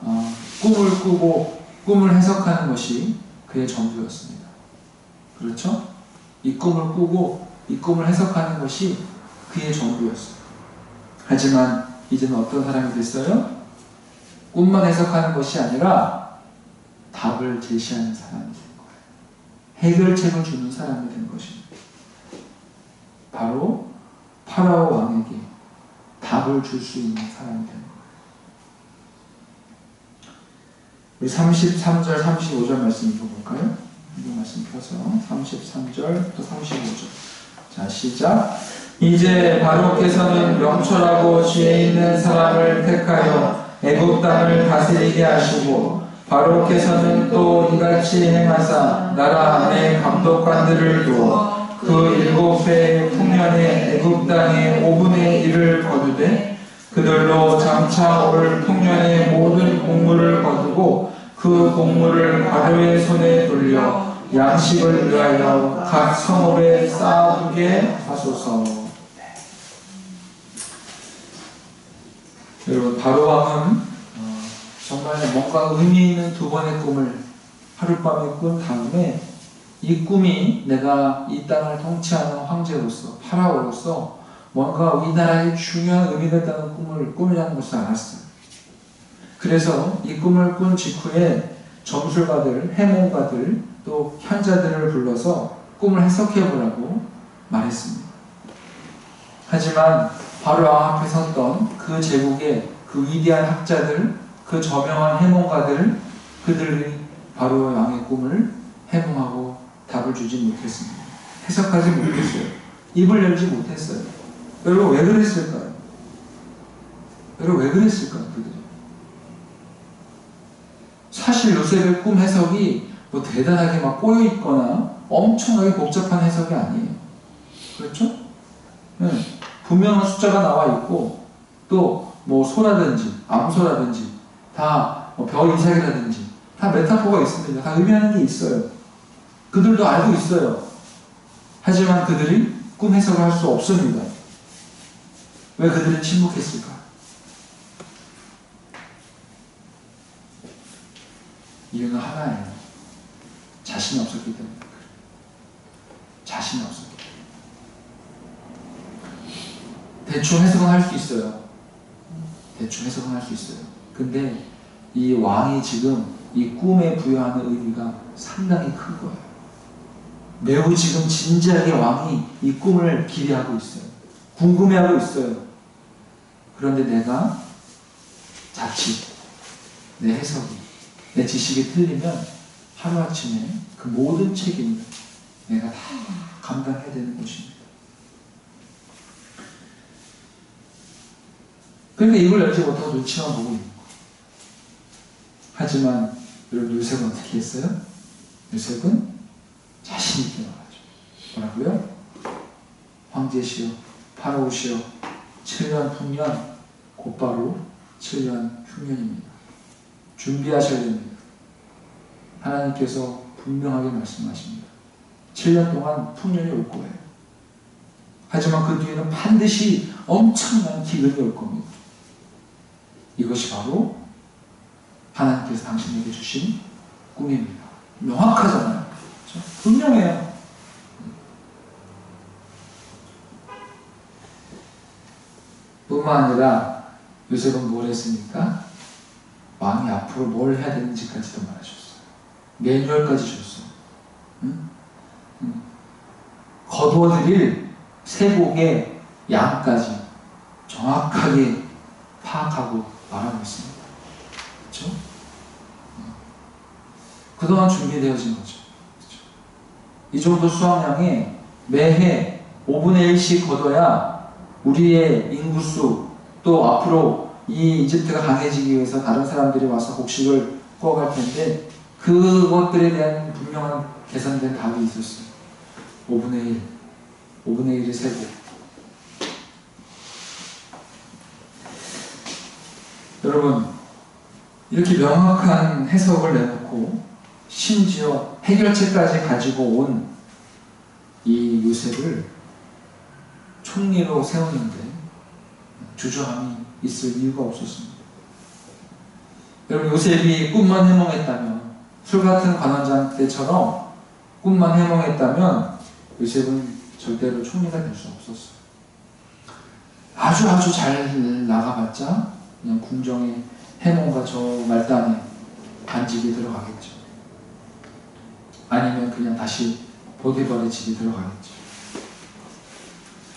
꿈을 꾸고 꿈을 해석하는 것이 그의 전부였습니다. 그렇죠? 이 꿈을 꾸고 이 꿈을 해석하는 것이 그의 전부였어요. 하지만 이제는 어떤 사람이 됐어요? 꿈만 해석하는 것이 아니라 답을 제시하는 사람이 된 거예요. 해결책을 주는 사람이 된 것입니다. 바로 파라오 왕에게 답을 줄 수 있는 사람이 된 거예요. 우리 33절, 35절 말씀 읽어볼까요? 이 말씀 펴서 33절부터 35절. 자, 시작. 이제 바로께서는 명철하고 지혜 있는 사람을 택하여 애굽 땅을 다스리게 하시고 바로께서는 또 이같이 행하사 나라 안에 감독관들을 두어 그 7배의 풍년의 애굽 땅의 5분의 1을 거두되 그들로 장차 올 풍년의 모든 곡물을 거두고 그 곡물을 바로의 손에 돌려 양식을 위하여 각 성읍에 쌓아두게 하소서. 여러분, 바로 왕은 정말 뭔가 의미 있는 두 번의 꿈을 하룻밤에 꾼 다음에 이 꿈이 내가 이 땅을 통치하는 황제로서 파라오로서 뭔가 이 나라의 중요한 의미가 있다는 꿈을 꾸미라는 것을 알았어요. 그래서 이 꿈을 꾼 직후에 점술가들, 해몽가들, 또 현자들을 불러서 꿈을 해석해보라고 말했습니다. 하지만 바로 왕 앞에 섰던 그 제국의 그 위대한 학자들, 그 저명한 해몽가들, 그들이 바로 왕의 꿈을 해몽하고 답을 주지 못했습니다. 해석하지 못했어요. 입을 열지 못했어요. 여러분, 왜 그랬을까요? 여러분, 왜 그랬을까요? 그들이? 사실 요셉의 꿈 해석이 뭐 대단하게 막 꼬여있거나 엄청나게 복잡한 해석이 아니에요. 그렇죠? 네. 분명한 숫자가 나와 있고 또 뭐 소라든지 암소라든지 다 뭐 별 이삭이라든지 다 메타포가 있습니다. 다 의미하는 게 있어요. 그들도 알고 있어요. 하지만 그들이 꿈 해석을 할 수 없습니다. 왜 그들은 침묵했을까? 이유는 하나예요. 자신이 없었기 때문에. 자신이 없었기 때문에. 대충 해석은 할 수 있어요. 대충 해석은 할 수 있어요. 근데 이 왕이 지금 이 꿈에 부여하는 의미가 상당히 큰 거예요. 매우 지금 진지하게 왕이 이 꿈을 기대하고 있어요. 궁금해하고 있어요. 그런데 내가 자칫 내 해석이, 내 지식이 틀리면 하루아침에 그 모든 책임을 내가 다 감당해야 되는 것입니다. 그러니까 이걸 알지 못하고 눈치만 보고 있는 거예요. 하지만 여러분 요셉은 어떻게 했어요? 요셉은 자신 있게 말하죠. 뭐라고요? 황제시여, 파라오시여, 7년 풍년 곧바로 7년 흉년입니다. 준비하셔야 됩니다. 하나님께서 분명하게 말씀하십니다. 7년 동안 풍년이 올 거예요. 하지만 그 뒤에는 반드시 엄청난 기근이 올 겁니다. 이것이 바로 하나님께서 당신에게 주신 꿈입니다. 명확하잖아요. 그렇죠? 분명해요. 뿐만 아니라 요셉은 뭘 했습니까? 왕이 앞으로 뭘 해야 되는지까지도 말해줬어요. 매뉴얼까지 줬어요. 응? 거두어드릴 세곡의 양까지 정확하게 파악하고 말하고 있습니다. 그렇죠? 그동안 준비되어진 거죠. 그렇죠? 이 정도 수확량에 매해 5분의 1씩 거둬야 우리의 인구수, 또 앞으로 이 이집트가 강해지기 위해서 다른 사람들이 와서 곡식을 구워갈 텐데 그것들에 대한 분명한 계산된 답이 있었어요. 5분의 1, 5분의 1의 세고. 여러분, 이렇게 명확한 해석을 내놓고 심지어 해결책까지 가지고 온 이 요셉을 총리로 세우는데 주저함이 있을 이유가 없었습니다. 여러분, 요셉이 꿈만 해몽했다면, 술 같은 관원장 때처럼 꿈만 해몽했다면 요셉은 절대로 총리가 될 수 없었어요. 아주 잘 나가봤자 그냥 궁정의 해몽과 저 말단에 간직이 들어가겠죠. 아니면 그냥 다시 보디발의 집이 들어가겠죠.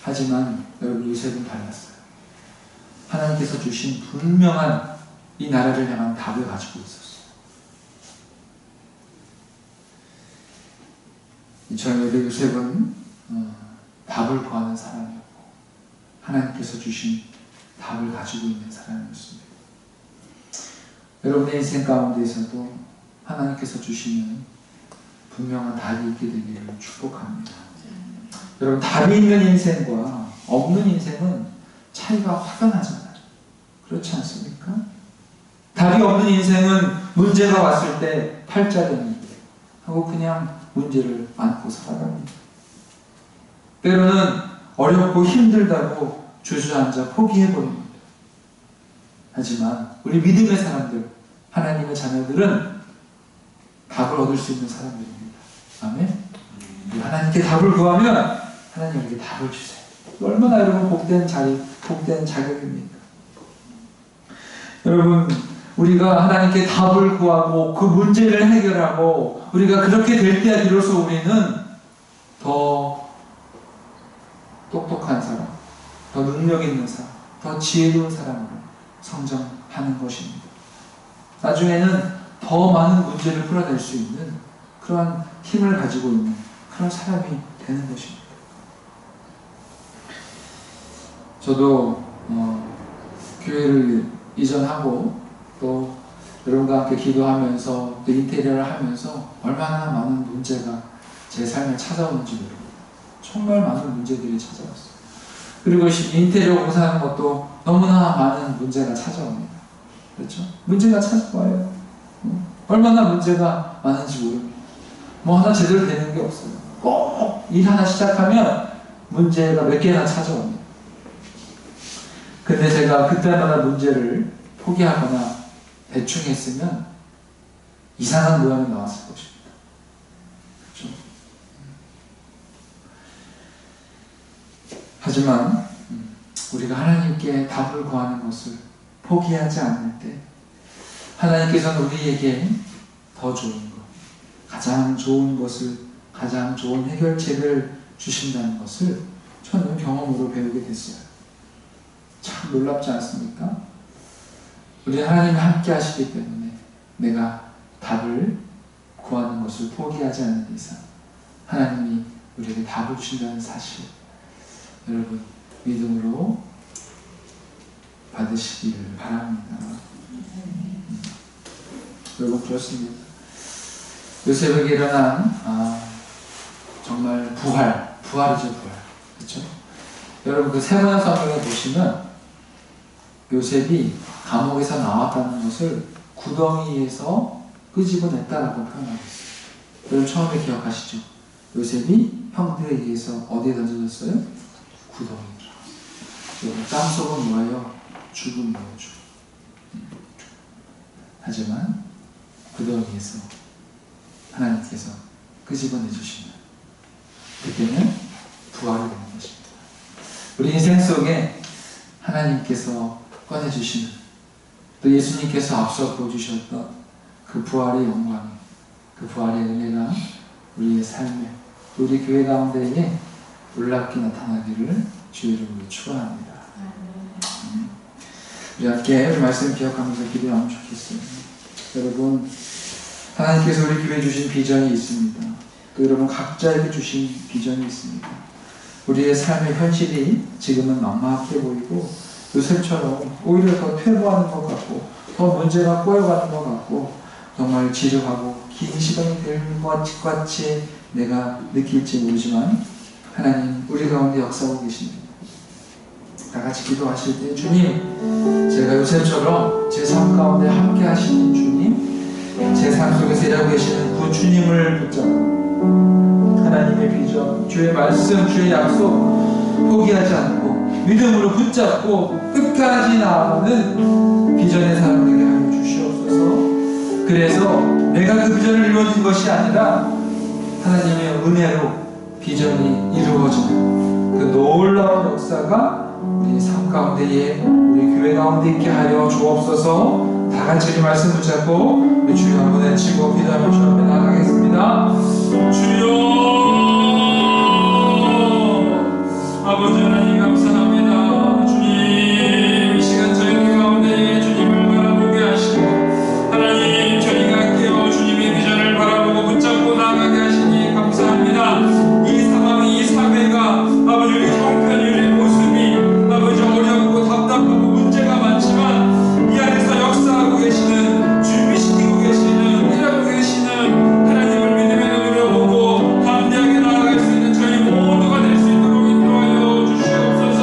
하지만 여러분, 요셉은 달랐어요. 하나님께서 주신 분명한 이 나라를 향한 답을 가지고 있었어요. 이처럼 요셉은 답을 구하는 사람이었고 하나님께서 주신 답을 가지고 있는 사람이었습니다. 여러분의 인생 가운데에서도 하나님께서 주시는 분명한 답이 있게 되기를 축복합니다. 여러분, 답이 있는 인생과 없는 인생은 차이가 확연하잖아요. 그렇지 않습니까? 답이 없는 인생은 문제가 왔을 때 팔자됩니다 하고 그냥 문제를 안고 살아갑니다. 때로는 어렵고 힘들다고 주저앉아 포기해버립니다. 하지만 우리 믿음의 사람들, 하나님의 자녀들은 답을 얻을 수 있는 사람들입니다. 아멘. 하나님께 답을 구하면 하나님 우리에게 답을 주세요. 얼마나 여러분 복된 자리, 복된 자격입니까? 여러분, 우리가 하나님께 답을 구하고 그 문제를 해결하고 우리가 그렇게 될 때야 비로소 우리는 더 똑똑한 사람, 더 능력 있는 사람, 더 지혜로운 사람으로 성장하는 것입니다. 나중에는 더 많은 문제를 풀어낼 수 있는 그러한 힘을 가지고 있는 그런 사람이 되는 것입니다. 저도 교회를 이전하고 또 여러분과 함께 기도하면서 또 인테리어를 하면서 얼마나 많은 문제가 제 삶에 찾아오는지 모릅니다. 정말 많은 문제들이 찾아왔어요. 그리고 인테리어 공사하는 것도 너무나 많은 문제가 찾아옵니다. 그렇죠? 문제가 찾아와요. 얼마나 문제가 많은지 모릅니다. 뭐 하나 제대로 되는 게 없어요. 꼭 일 하나 시작하면 문제가 몇 개나 찾아옵니다. 근데 제가 그때마다 문제를 포기하거나 대충 했으면 이상한 모양이 나왔을 것입니다. 그렇죠? 하지만 우리가 하나님께 답을 구하는 것을 포기하지 않을 때 하나님께서는 우리에게 더 좋은 것, 가장 좋은 것을, 가장 좋은 해결책을 주신다는 것을 저는 경험으로 배우게 됐어요. 참 놀랍지 않습니까? 우리 하나님이 함께 하시기 때문에 내가 답을 구하는 것을 포기하지 않는 이상 하나님이 우리에게 답을 주신다는 사실, 여러분 믿음으로 받으시기를 바랍니다. 여러분 그렇습니다. 요셉에게 일어난 정말 부활이죠. 부활. 그렇죠? 여러분 그 세번역 성경에 보시면 요셉이 감옥에서 나왔다는 것을 구덩이에서 끄집어냈다라고 표현하고 있어요. 여러분 처음에 기억하시죠? 요셉이 형들에 의해서 어디에 던져졌어요? 구덩이로. 땅속은 뭐예요? 죽음이에요. 죽음. 하지만 구덩이에서 하나님께서 끄집어내주시면 그때는 부활이 되는 것입니다. 우리 인생 속에 하나님께서 꺼내주시는, 또 예수님께서 앞서 보여주셨던 그 부활의 영광, 그 부활의 은혜가 우리의 삶에, 우리 교회 가운데에 놀랍게 나타나기를 주의 이름으로 축원합니다. 우리 함께 우리 말씀 기억하면서 기도하면 좋겠어요. 여러분, 하나님께서 우리 교회에 주신 비전이 있습니다. 또 여러분 각자에게 주신 비전이 있습니다. 우리의 삶의 현실이 지금은 막막해 보이고 요셉처럼 오히려 더 퇴보하는 것 같고 더 문제가 꼬여가는 것 같고 정말 지루하고 긴 시간이 될 것 같이 내가 느낄지 모르지만 하나님 우리 가운데 역사하고 계십니다. 다 같이 기도하실 때 주님, 제가 요셉처럼 제 삶 가운데 함께 하시는 주님, 제 삶 속에서 일하고 계시는 그 주님을 붙잡고 하나님의 비전, 주의 말씀, 주의 약속 포기하지 않고 믿음으로 붙잡고 끝까지 나아가는 비전의 삶을 되게 하여 주시옵소서. 그래서 내가 그 비전을 이루어진 것이 아니라 하나님의 은혜로 비전이 이루어지는 그 놀라운 역사가 우리 삶 가운데에 우리 교회 가운데 있게 하여 주옵소서. 다 같이 우리 말씀 붙잡고 우리 주여 한번 외치고 기도하며 주 앞에 나아가겠습니다. 주여, 아버지 하나님 감사합니다. 주님, 이 시간 저희 가운데 주님을 바라보게 하시고 하나님 저희가 깨어 주님의 비전을 바라보고 붙잡고 나아가게 하시니 감사합니다. 이 상황이, 이 사회가 아버지 우리 형편의 모습이 아버지 어렵고 답답하고 문제가 많지만 이 안에서 역사하고 계시는, 준비시키고 계시는, 일하고 계시는 하나님을 믿음의 눈으로 보고 담대하게 나아갈 수 있는 저희 모두가 될 수 있도록 인도하여 주시옵소서.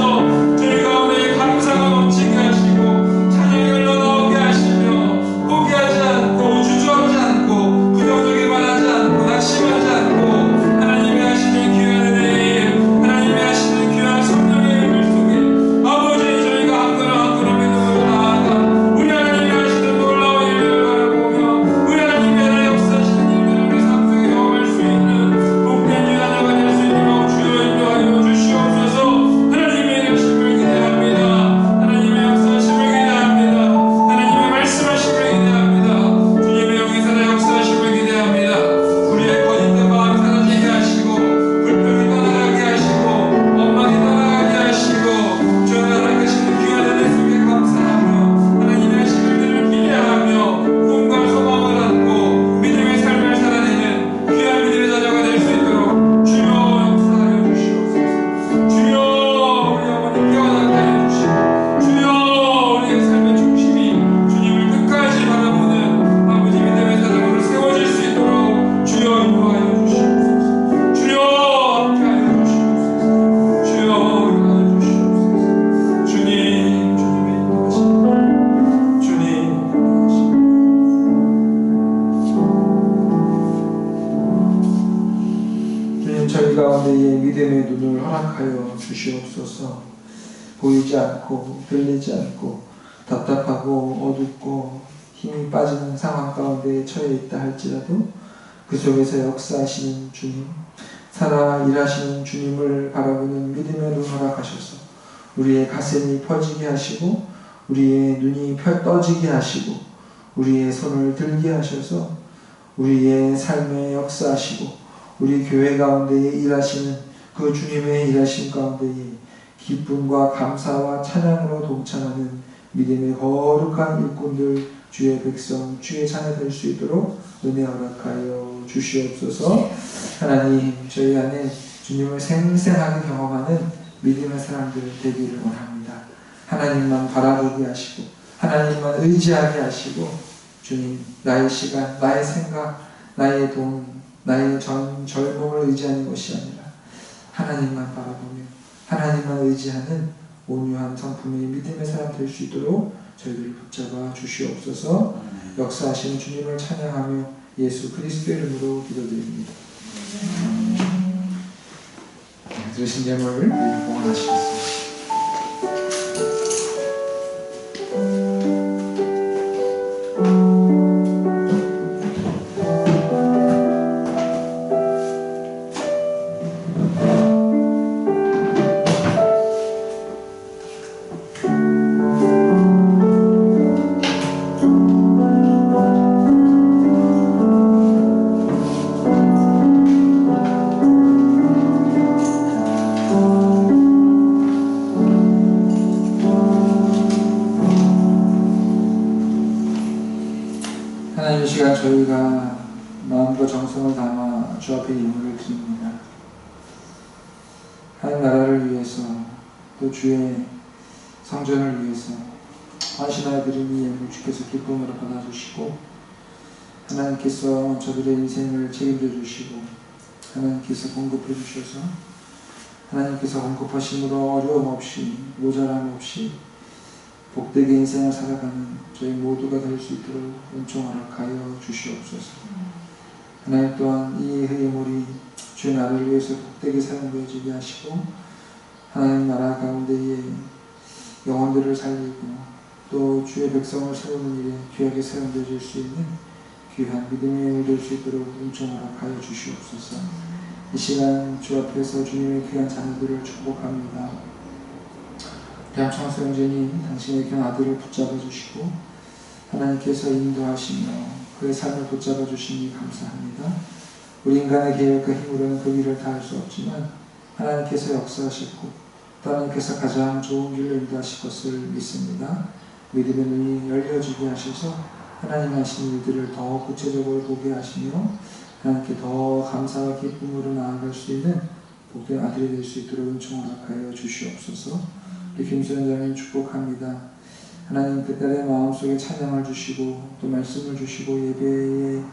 저희 가운데 감사가 넘치게 하시고 찬양이 흘러나오게 하시며 포기하지 않고 주저하지 않고 부정적이 말하지 않고 낙심하지 않고 하나님이 하시는 귀한 은혜에, 하나님이 하시는 귀한 성령의 은혜 속에 아버지 저희가 한 걸음 한 걸음 믿음으로 나아가 우리 하나님이 하시는 놀라운 일들을 바라보며 우리 하나님이 하나 역사하시는 일들을 우리 삶 속에 경험할 수 있는 복된 주 하나가 될 수 있도록 주여 인도하여 주시옵소서. 하나님의 하심을 기대합니다. 하나님의 역사하심을 기대합니다. 하나님의 말씀하심을 기대합니다. 주님의 영이 살아 역사하심을 기대합니다. 우리의 거짓된 마음이 사라지게 하시고 불평이 떠나가게 하시고 원망이 떠나가게 하시고 주 하나님 하시는 귀한 은혜 속에 감사하며 하나님의 하심을 늘 기대하며 꿈과 소망을 안고 믿음의 삶을 살아내는 귀한 믿음의 자녀가 될 수 있도록 주여 역사하여 주시옵소서. 주여 우리 영혼이 깨어나게 하여 주시고 주여 우리의 삶의 중심이 주님을 끝까지 바라보는 아버지 믿음의 사람으로 세워질 수 있도록 주여 인도하여 주시옵소서. 주여 함께하여 주시옵소서. 주여 인도하여 주시옵소서. 주님, 주님의 인도하심, 주님 인도하심. 주님 저희 가운데에 믿음의 눈을 허락하여 주시옵소서. 보이지 않고 들리지 않고 답답하고 어둡고 힘이 빠지는 상황 가운데 처해 있다 할지라도 그 속에서 역사하시는 주님, 살아 일하시는 주님을 바라보는 믿음의 눈 허락하셔서 우리의 가슴이 퍼지게 하시고 우리의 눈이 떠지게 하시고 우리의 손을 들게 하셔서 우리의 삶에 역사하시고 우리 교회 가운데 일하시는 그 주님의 일하심 가운데에 기쁨과 감사와 찬양으로 동참하는 믿음의 거룩한 일꾼들, 주의 백성, 주의 자녀 될 수 있도록 은혜 허락하여 주시옵소서. 하나님, 저희 안에 주님을 생생하게 경험하는 믿음의 사람들 되기를 원합니다. 하나님만 바라보게 하시고 하나님만 의지하게 하시고, 주님, 나의 시간, 나의 생각, 나의 돈, 나의 젊음을 의지하는 것이 아니라 하나님만 바라보며 하나님만 의지하는 온유한 성품의 믿음의 사람 될 수 있도록 저희들을 붙잡아 주시옵소서. 역사하시는 주님을 찬양하며 예수 그리스도의 이름으로 기도드립니다. 들으신 예물을 봉헌하시겠습니다. 하나님, 이 시간 저희가 마음과 정성을 담아 주 앞에 예물을 드립니다. 하나님 나라를 위해서, 또 주의 성전을 위해서 헌신하여 드린 이 예물 주께서 기쁨으로 받아주시고, 하나님께서 저들의 인생을 책임져 주시고, 하나님께서 공급해 주셔서 하나님께서 공급하심으로 어려움 없이, 모자람 없이 복되게 인생을 살아가는 저희 모두가 될 수 있도록 은총 허락하여 주시옵소서. 하나님 또한 이 예물이 주의 나라를 위해서 복되게 사용되어지게 하시고, 하나님 나라 가운데에 영혼들을 살리고 또 주의 백성을 세우는 일에 귀하게 사용되어질 수 있는 귀한 믿음의 예물 될 수 있도록 은총 허락하여 주시옵소서. 이 시간 주 앞에서 주님의 귀한 자녀들을 축복합니다. 대한청소 형제님, 당신의 귀한 아들을 붙잡아 주시고 하나님께서 인도하시며 그의 삶을 붙잡아 주시니 감사합니다. 우리 인간의 계획과 힘으로는 그 일을 다 할 수 없지만 하나님께서 역사하시고 또 하나님께서 가장 좋은 길로 인도하실 것을 믿습니다. 믿음의 눈이 열려지게 하셔서 하나님 하신 일들을 더 구체적으로 보게 하시며 하나님께 더 감사와 기쁨으로 나아갈 수 있는 복된 아들이 될 수 있도록 은총 허락하여 주시옵소서. 우리 김수현 장님 축복합니다. 하나님, 그 딸의 마음속에 찬양을 주시고 또 말씀을 주시고 예배의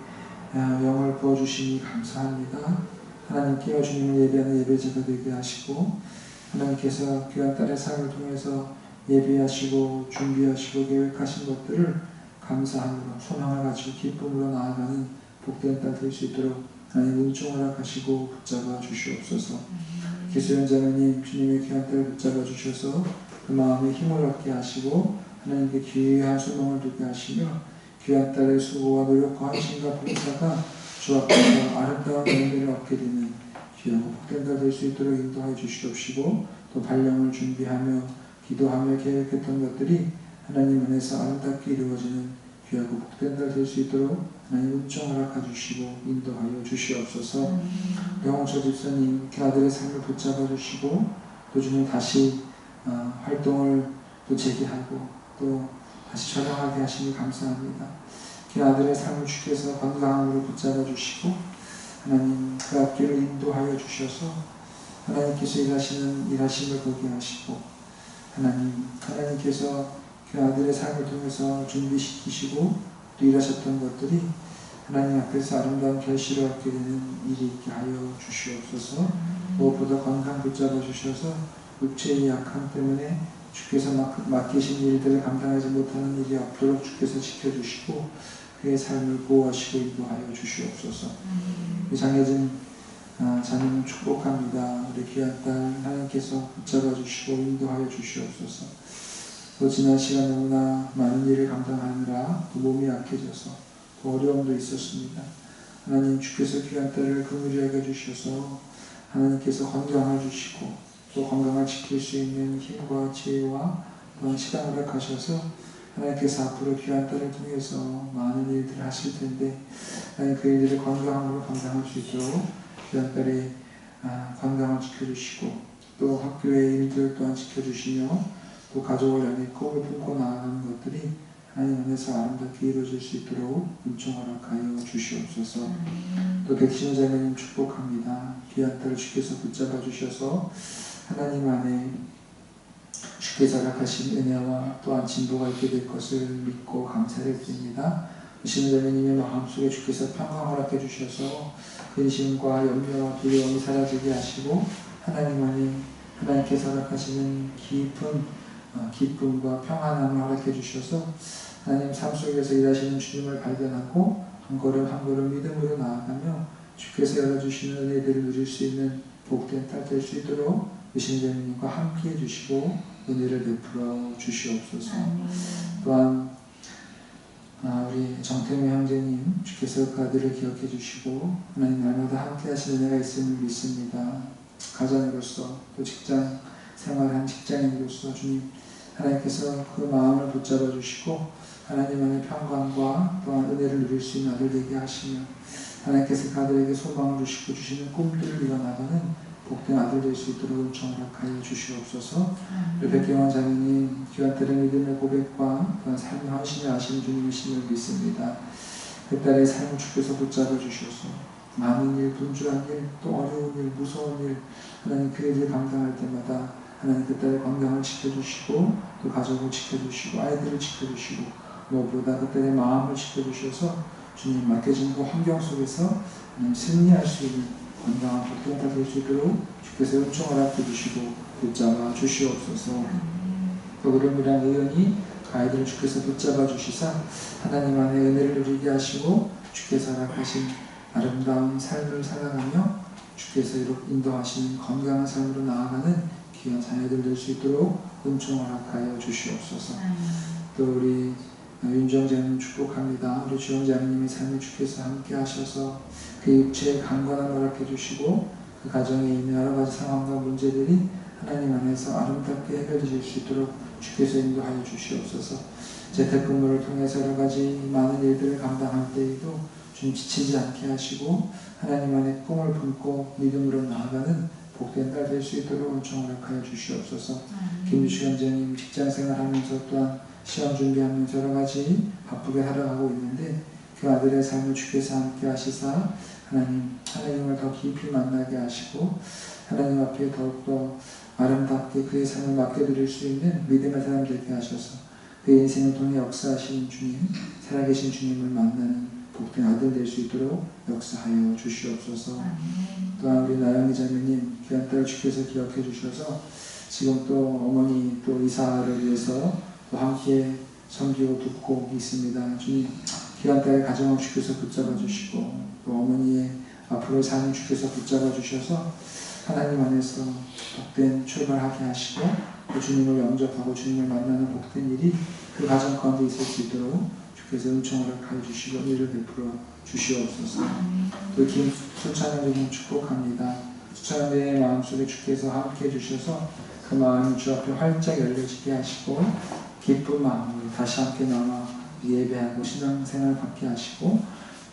영을 부어주시니 감사합니다. 하나님께와 주님을 예배하는 예배자가 되게 하시고 하나님께서 귀한 딸의 삶을 통해서 예배하시고 준비하시고 계획하신 것들을 감사함으로 소망을 가지고 기쁨으로 나아가는 복된 딸 될 수 있도록 하나님 은총 허락하시고 붙잡아 주시옵소서. 기수연 자매님, 주님의 귀한 딸을 붙잡아 주셔서 그 마음에 힘을 얻게 하시고 하나님께 귀한 소망을 두게 하시며 귀한 딸의 수고와 노력과 헌신과 봉사가 주 앞에서 아름다운 열매를 얻게 되는 귀하고 복된 딸 될 수 있도록 인도하여 주시옵시고, 또 발령을 준비하며 기도하며 계획했던 것들이 하나님 안에서 아름답게 이루어지는 귀하고 복된 딸 될 수 있도록 하나님 은총 허락해 주시고 인도하여 주시옵소서. 영홍철 집사님, 그 아들의 삶을 붙잡아 주시고 또 주님 다시 활동을 또 재개하고 또 다시 촬영하게 하시니 감사합니다. 그 아들의 삶을 주께서 건강함으로 붙잡아 주시고 하나님 그 앞길을 인도하여 주셔서 하나님께서 일하심을 보게 하시고 하나님께서 그 아들의 삶을 통해서 준비시키시고 또 일하셨던 것들이 하나님 앞에서 아름다운 결실을 얻게 되는 일이 있게 하여 주시옵소서. 무엇보다 건강 붙잡아 주셔서 육체의 약함 때문에 주께서 맡기신 일들을 감당하지 못하는 일이 없도록 주께서 지켜주시고 그의 삶을 보호하시고 인도하여 주시옵소서. 우리 장혜진 자녀님 축복합니다. 우리 귀한 딸 하나님께서 붙잡아 주시고 인도하여 주시옵소서. 또 지난 시간 너무나 많은 일을 감당하느라 또 몸이 약해져서 또 어려움도 있었습니다. 하나님 주께서 귀한 딸을 긍휼히 주셔서 하나님께서 건강을 주시고 또 건강을 지킬 수 있는 힘과 지혜와 또한 시간을 허락하셔서 하나님께서 앞으로 귀한 딸을 통해서 많은 일들을 하실 텐데 하나님 그 일들을 건강함으로 감당할 수 있도록 귀한 딸의 건강을 지켜주시고 또 학교의 일들 또한 지켜주시며 또 가족을 향해 꿈을 품고 나아가는 것들이 하나님 안에서 아름답게 이루어질 수 있도록 은총 허락하여 주시옵소서. 또 백신호 자매님 축복합니다. 귀한 딸을 주께서 붙잡아 주셔서 하나님 안에 주께서 허락하신 은혜와 또한 진보가 있게 될 것을 믿고 감사를 드립니다. 백신호 자매님의 마음속에 주께서 평강 허락해 주셔서 근심과 염려와 두려움이 사라지게 하시고 하나님 안에 하나님께서 허락하시는 깊은 기쁨과 평안함을 허락해 주셔서 하나님 삶 속에서 일하시는 주님을 발견하고 한 걸음 한 걸음 믿음으로 나아가며 주께서 열어주시는 은혜들을 누릴 수 있는 복된 딸 될 수 있도록 의신자님과 함께 해주시고 은혜를 베풀어 주시옵소서. 또한 우리 정태미 형제님 주께서 그 아들을 기억해 주시고 하나님 날마다 함께 하시는 은혜가 있음을 믿습니다. 가장으로서 또 직장 생활한 직장인으로서 주님 하나님께서 그 마음을 붙잡아 주시고 하나님 안의 평강과 또한 은혜를 누릴 수 있는 아들 되게 하시며 하나님께서 그 아들에게 소망을 주시고 주시는 꿈들을 이뤄나가는 복된 아들 될 수 있도록 은총 허락하여 주시옵소서. 백경원 자매님 귀한 딸의 믿음의 고백과 또한 삶의 헌신을 아시는 주님이심을 믿습니다. 그 딸의 삶을 주께서 붙잡아 주셔서 많은 일, 분주한 일, 또 어려운 일, 무서운 일 하나님 그 일을 감당할 때마다 하나님 그 딸의 건강을 지켜주시고 또 가족을 지켜주시고 아이들을 지켜주시고 무엇보다 그 딸의 마음을 지켜주셔서 주님 맡겨진 그 환경 속에서 하나님 승리할 수 있는 건강한 복된 딸 될 수 있도록 주께서 은총 허락해 주시고 붙잡아 주시옵소서. 또 그럼이란 의원이 아이들을 주께서 붙잡아 주시사 하나님 안에 은혜를 누리게 하시고 주께서 허락하신 아름다운 삶을 살아가며 주께서 인도하시는 건강한 삶으로 나아가는 귀한 자녀들 될 수 있도록 은총 허락하여 주시옵소서. 또 우리 윤정자님 축복합니다. 우리 주영자님의 삶을 주께서 함께 하셔서 그 육체의 강건함을 허락해 주시고 그 가정에 있는 여러 가지 상황과 문제들이 하나님 안에서 아름답게 해결되실 수 있도록 주께서 인도하여 주시옵소서. 재택근무를 통해서 여러 가지 많은 일들을 감당할 때에도 주님 지치지 않게 하시고 하나님 안에 꿈을 품고 믿음으로 나아가는 복된 딸 될 수 있도록 은총 허락하여 주시옵소서. 김유식 원장님 직장생활하면서 또한 시험 준비하면서 여러 가지 바쁘게 살아가고 있는데 그 아들의 삶을 주께서 함께 하시사 하나님을 더 깊이 만나게 하시고 하나님 앞에 더욱더 아름답게 그의 삶을 맡겨드릴 수 있는 믿음의 사람 되게 하셔서 그의 인생을 통해 역사하시는 주님, 살아계신 주님을 만나는 복된 아들 될 수 있도록 역사하여 주시옵소서. 또한 우리 나영희 자매님 귀한 딸 주께서 기억해 주셔서 지금 또 어머니 또 이사를 위해서 또 함께 섬기고 돕고 있습니다. 주님 귀한 딸의 가정을 주께서 붙잡아 주시고 또 어머니의 앞으로의 삶을 주께서 붙잡아 주셔서 하나님 안에서 복된 출발하게 하시고 또 주님을 영접하고 주님을 만나는 복된 일이 그 가정 가운데 있을 수 있도록 주께서 은총을 허락하여 주시고 은혜를 베풀어 주시옵소서. 또 김수찬원님 축복합니다. 수찬원의 마음속에 주께서 함께 해주셔서 그 마음이 주 앞에 활짝 열려지게 하시고 기쁜 마음으로 다시 함께 나와 예배하고 신앙생활 받게 하시고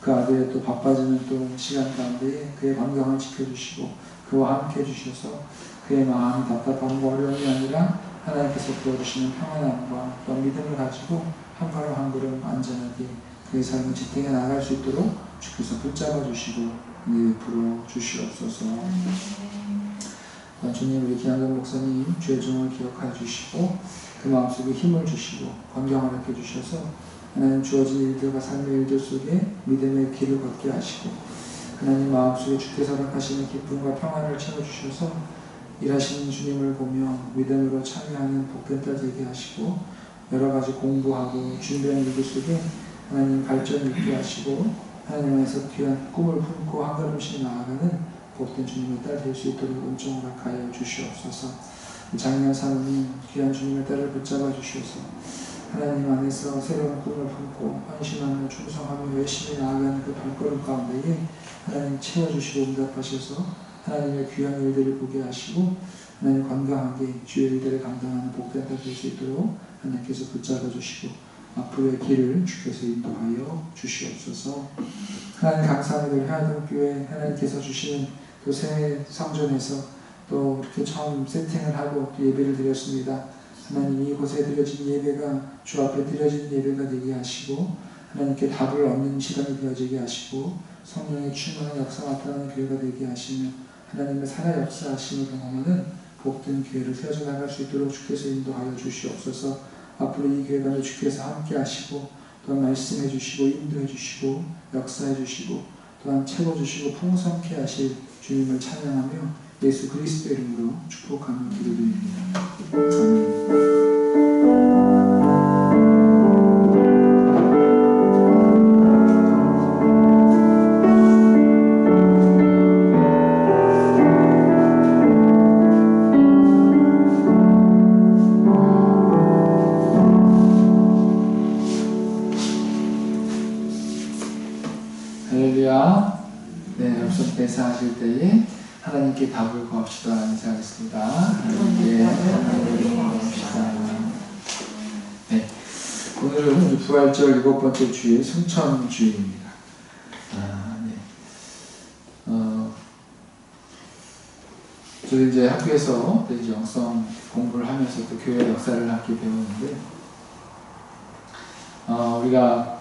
그 아들의 또 바빠지는 또 시간 가운데 그의 건강을 지켜주시고 그와 함께 해주셔서 그의 마음이 답답함과 어려움이 아니라 하나님께서 부어주시는 평안함과 또 믿음을 가지고 한 걸음 한 걸음 안전하게 그의 삶을 지탱해 나갈 수 있도록 주께서 붙잡아 주시고 베풀어 주시옵소서. 주님 우리 김한동 목사님 주의 종을 기억하여 주시고 그 마음속에 힘을 주시고 건강을 허락해 주셔서 하나님 주어진 일들과 삶의 일들 속에 믿음의 길을 걷게 하시고 하나님 마음속에 주께서 허락하시는 기쁨과 평안을 채워주셔서 일하시는 주님을 보며 믿음으로 참여하는 복된 딸 되게 하시고 여러 가지 공부하고 준비하는 일들 속에 하나님 발전 있게 하시고 하나님 안에서 귀한 꿈을 품고 한 걸음씩 나아가는 복된 주님의 딸 될 수 있도록 은총 허락하여 주시옵소서. 작년 사모님 귀한 주님의 딸을 붙잡아 주셔서 하나님 안에서 새로운 꿈을 품고 헌신하며 충성하며 열심히 나아가는 그 발걸음 가운데에 하나님 채워주시고 응답하셔서 하나님의 귀한 일들을 보게 하시고 하나님 건강하게 주의 일들을 감당하는 복된 딸 될 수 있도록 하나님께서 붙잡아 주시고 앞으로의 길을 주께서 인도하여 주시옵소서. 하나님 감사합니다. 우리 하나님교회 하나님께서 주시는 그 또 새 성전에서 또 이렇게 처음 세팅을 하고 또 예배를 드렸습니다. 하나님 이곳에 드려진 예배가 주 앞에 드려진 예배가 되게 하시고 하나님께 답을 얻는 시간이 되어지게 하시고 성령의 충만한 역사 나타나는 교회가 되게 하시며 하나님의 살아 역사하심을 경험하는 복된 교회를 세워져 나갈 수 있도록 주께서 인도하여 주시옵소서. 앞으로 이 교회가 주께서 함께 하시고 또한 말씀해 주시고 인도해 주시고 역사해 주시고 또한 채워주시고 풍성케 하실 주님을 찬양하며 예수 그리스도 이름으로 축복하며 기도드립니다. 아멘. 할렐루야. 네, 여러분 대사하실 때에 하나님께 답을 구합시다. 인사하겠습니다. 하나님께 답을 구합시다. 네, 오늘은 부활절 7번째 주일 승천주일입니다. 저도 이제 학교에서 이제 영성 공부를 하면서 또 교회 역사를 함께 배우는데, 우리가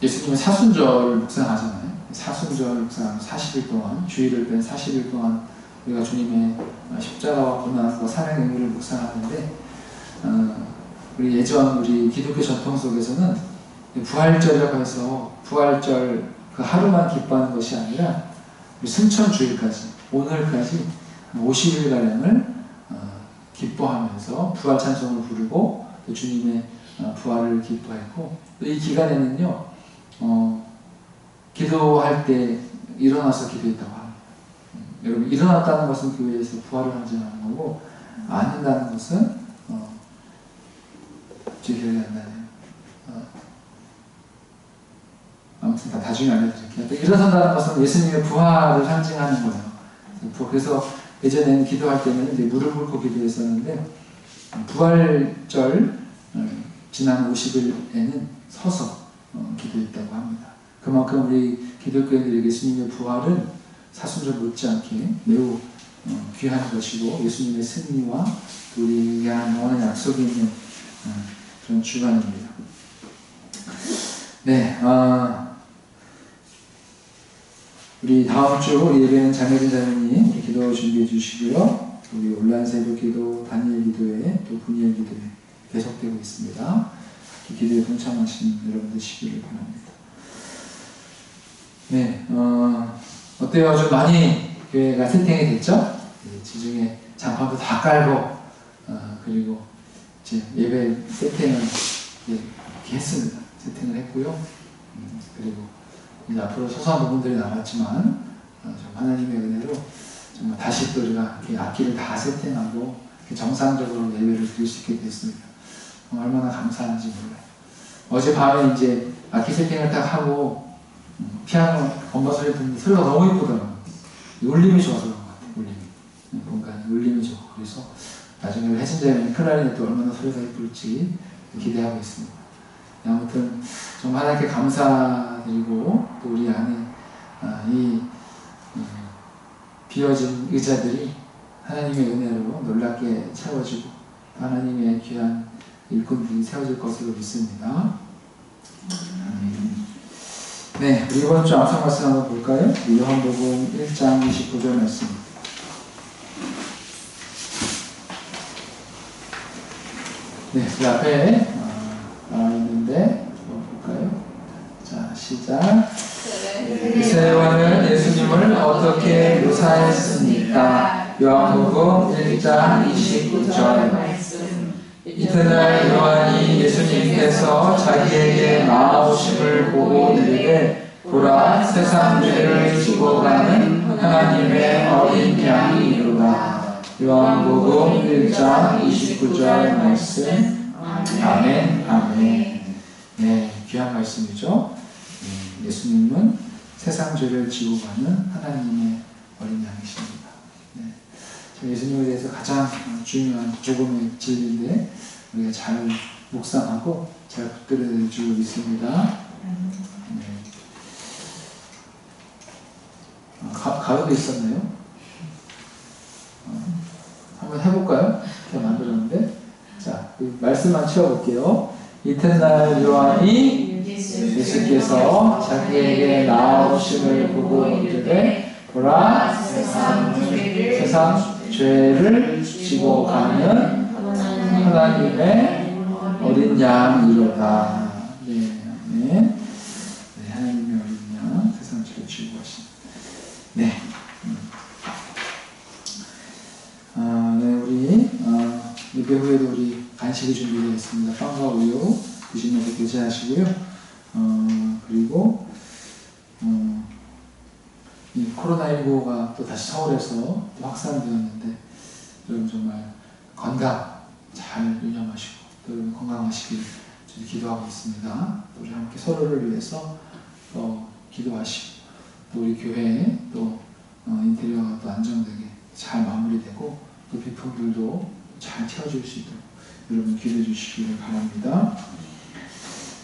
예수님은 사순절 묵상하잖아요. 사순절 묵상하면 40일 동안, 주일을 뺀 40일 동안 우리가 주님의 십자가와 고난과 사랑의 의미를 묵상하는데, 우리 예전 우리 기독교 전통 속에서는 부활절이라고 해서 부활절 그 하루만 기뻐하는 것이 아니라 승천주일까지, 오늘까지 50일가량을 기뻐하면서 부활 찬송을 부르고 또 주님의 부활을 기뻐했고, 또 이 기간에는요 기도할 때 일어나서 기도했다고 합니다. 여러분, 일어났다는 것은 교회에서 부활을 상징하는 거고, 안 한다는 것은 제 기억이 안 나네요. 아무튼 다 나중에 알려드릴게요. 일어선다는 것은 예수님의 부활을 상징하는 거예요. 그래서 예전에는 기도할 때는 이제 무릎 꿇고 기도했었는데, 부활절 지난 50일에는 서서 기도했다고 합니다. 그만큼 우리 기독교인들에게 예수님의 부활은 사순절 못지않게 매우 귀한 것이고, 예수님의 승리와 우리에게 한 영원한 약속이 있는 그런 주간입니다. 네, 우리 다음 주 우리 예배는 장혜진 자매님 우리 기도 준비해 주시고요. 우리 온라인 새벽 기도, 다니엘 기도회, 또 분이엘 기도회 계속되고 있습니다. 기도에 동참하시는 여러분 되시기를 바랍니다. 네, 어때요? 좀 많이 교회가 세팅이 됐죠? 네, 지중해 장판도 다 깔고, 그리고 이제 예배 세팅을 이렇게 했습니다. 세팅을 했고요. 그리고 이제 앞으로 소소한 부분들이 남았지만, 좀 하나님의 은혜로 정말 다시 또 우리가 이렇게 악기를 다 세팅하고 정상적으로 예배를 드릴 수 있게 됐습니다. 얼마나 감사한지 몰라요. 어젯밤에 이제 악기 세팅을 딱 하고 피아노 건반 소리 듣는데 소리가 너무 예쁘더라고요. 울림이 좋아서 그런 것 같아요. 울림이. 공간이 울림이 좋고. 그래서 나중에 해신자면 클라리넷도 얼마나 소리가 예쁠지 기대하고 있습니다. 아무튼 정말 하나님께 감사드리고, 또 우리 안에 이 비어진 의자들이 하나님의 은혜로 놀랍게 채워지고 하나님의 귀한 일꾼들이 세워질 것으로 믿습니다. 네, 우리 이번 주 암송 말씀 한번 볼까요? 요한복음 1장 29절 말씀. 네, 그 앞에 나와 있는데 볼까요? 자, 시작. 세례요한은 예수님을 어떻게 묘사했습니까? 요한복음 1장 29절 말씀. 이튿날 요한이 예수님께서 자기에게 나아오심을 보고 이르되, 보라, 세상 죄를 지고 가는 하나님의 어린 양이로다. 요한복음 1장 29절 말씀. 아멘. 아멘. 네, 귀한 말씀이죠. 예수님은 세상 죄를 지고 가는 하나님의 어린 양이십니다. 네. 예수님에 대해서 가장 중요한 복음의 진리인데, 우리가 잘 묵상하고 잘 붙들어야 줄 믿습니다. 네. 가요도 있었네요. 한번 해볼까요? 제가 만들었는데. 자, 그 말씀만 채워볼게요. 이튿날 요한이 예수께서 자기에게 나오심을 보고 이르되 보라 세상 죄를 지고 가는 하나님의 어린 양이로다. 네, 네. 네, 하나님의 어린 양, 세상 죄를 지고 가신. 네. 네, 우리 예배 후에도 우리 간식이 준비되어 있습니다. 빵과 우유 드시면서 교제하시고요. 그리고 이 코로나19가 또 다시 서울에서 또 확산되었는데 여러분 정말 건강 잘 유념하시고 또 여러분 건강하시길 저희 기도하고 있습니다. 또 우리 함께 서로를 위해서 기도하시고 또 우리 교회 또 인테리어가 또 안정되게 잘 마무리되고 또 비품들도 잘 채워줄 수 있도록 여러분 기도해 주시기를 바랍니다.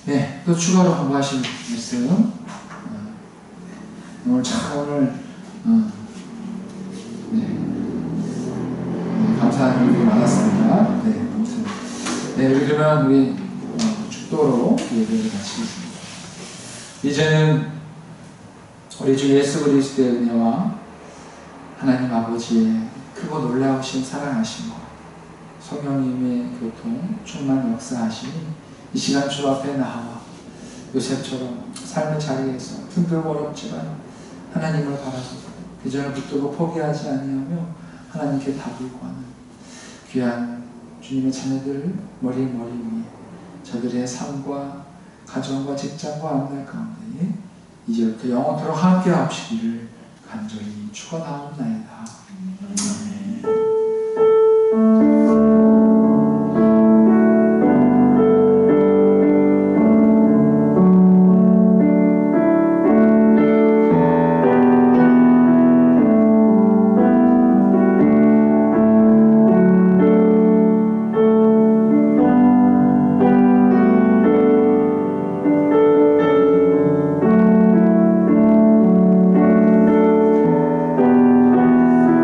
네, 또 추가로 한번 하실 말씀. 오늘 감사한 일이 많았습니다. 네, 아무튼 네, 그러면 우리 축도로 예배를 마치겠습니다. 이제는 우리 주 예수 그리스도의 은혜와 하나님 아버지의 크고 놀라우신 사랑하심과 성령님의 교통 충만 역사하심이 이 시간 주 앞에 나와 요셉처럼 삶의 자리에서 힘들고 어렵지만 하나님을 바라서 비전을 붙들고 포기하지 아니하며 하나님께 답을 구하는 귀한 주님의 자녀들 머리 위에 저들의 삶과 가정과 직장과 앞날 가운데 이제 그 영원토록 함께 하시기를 간절히 축원하옵나이다.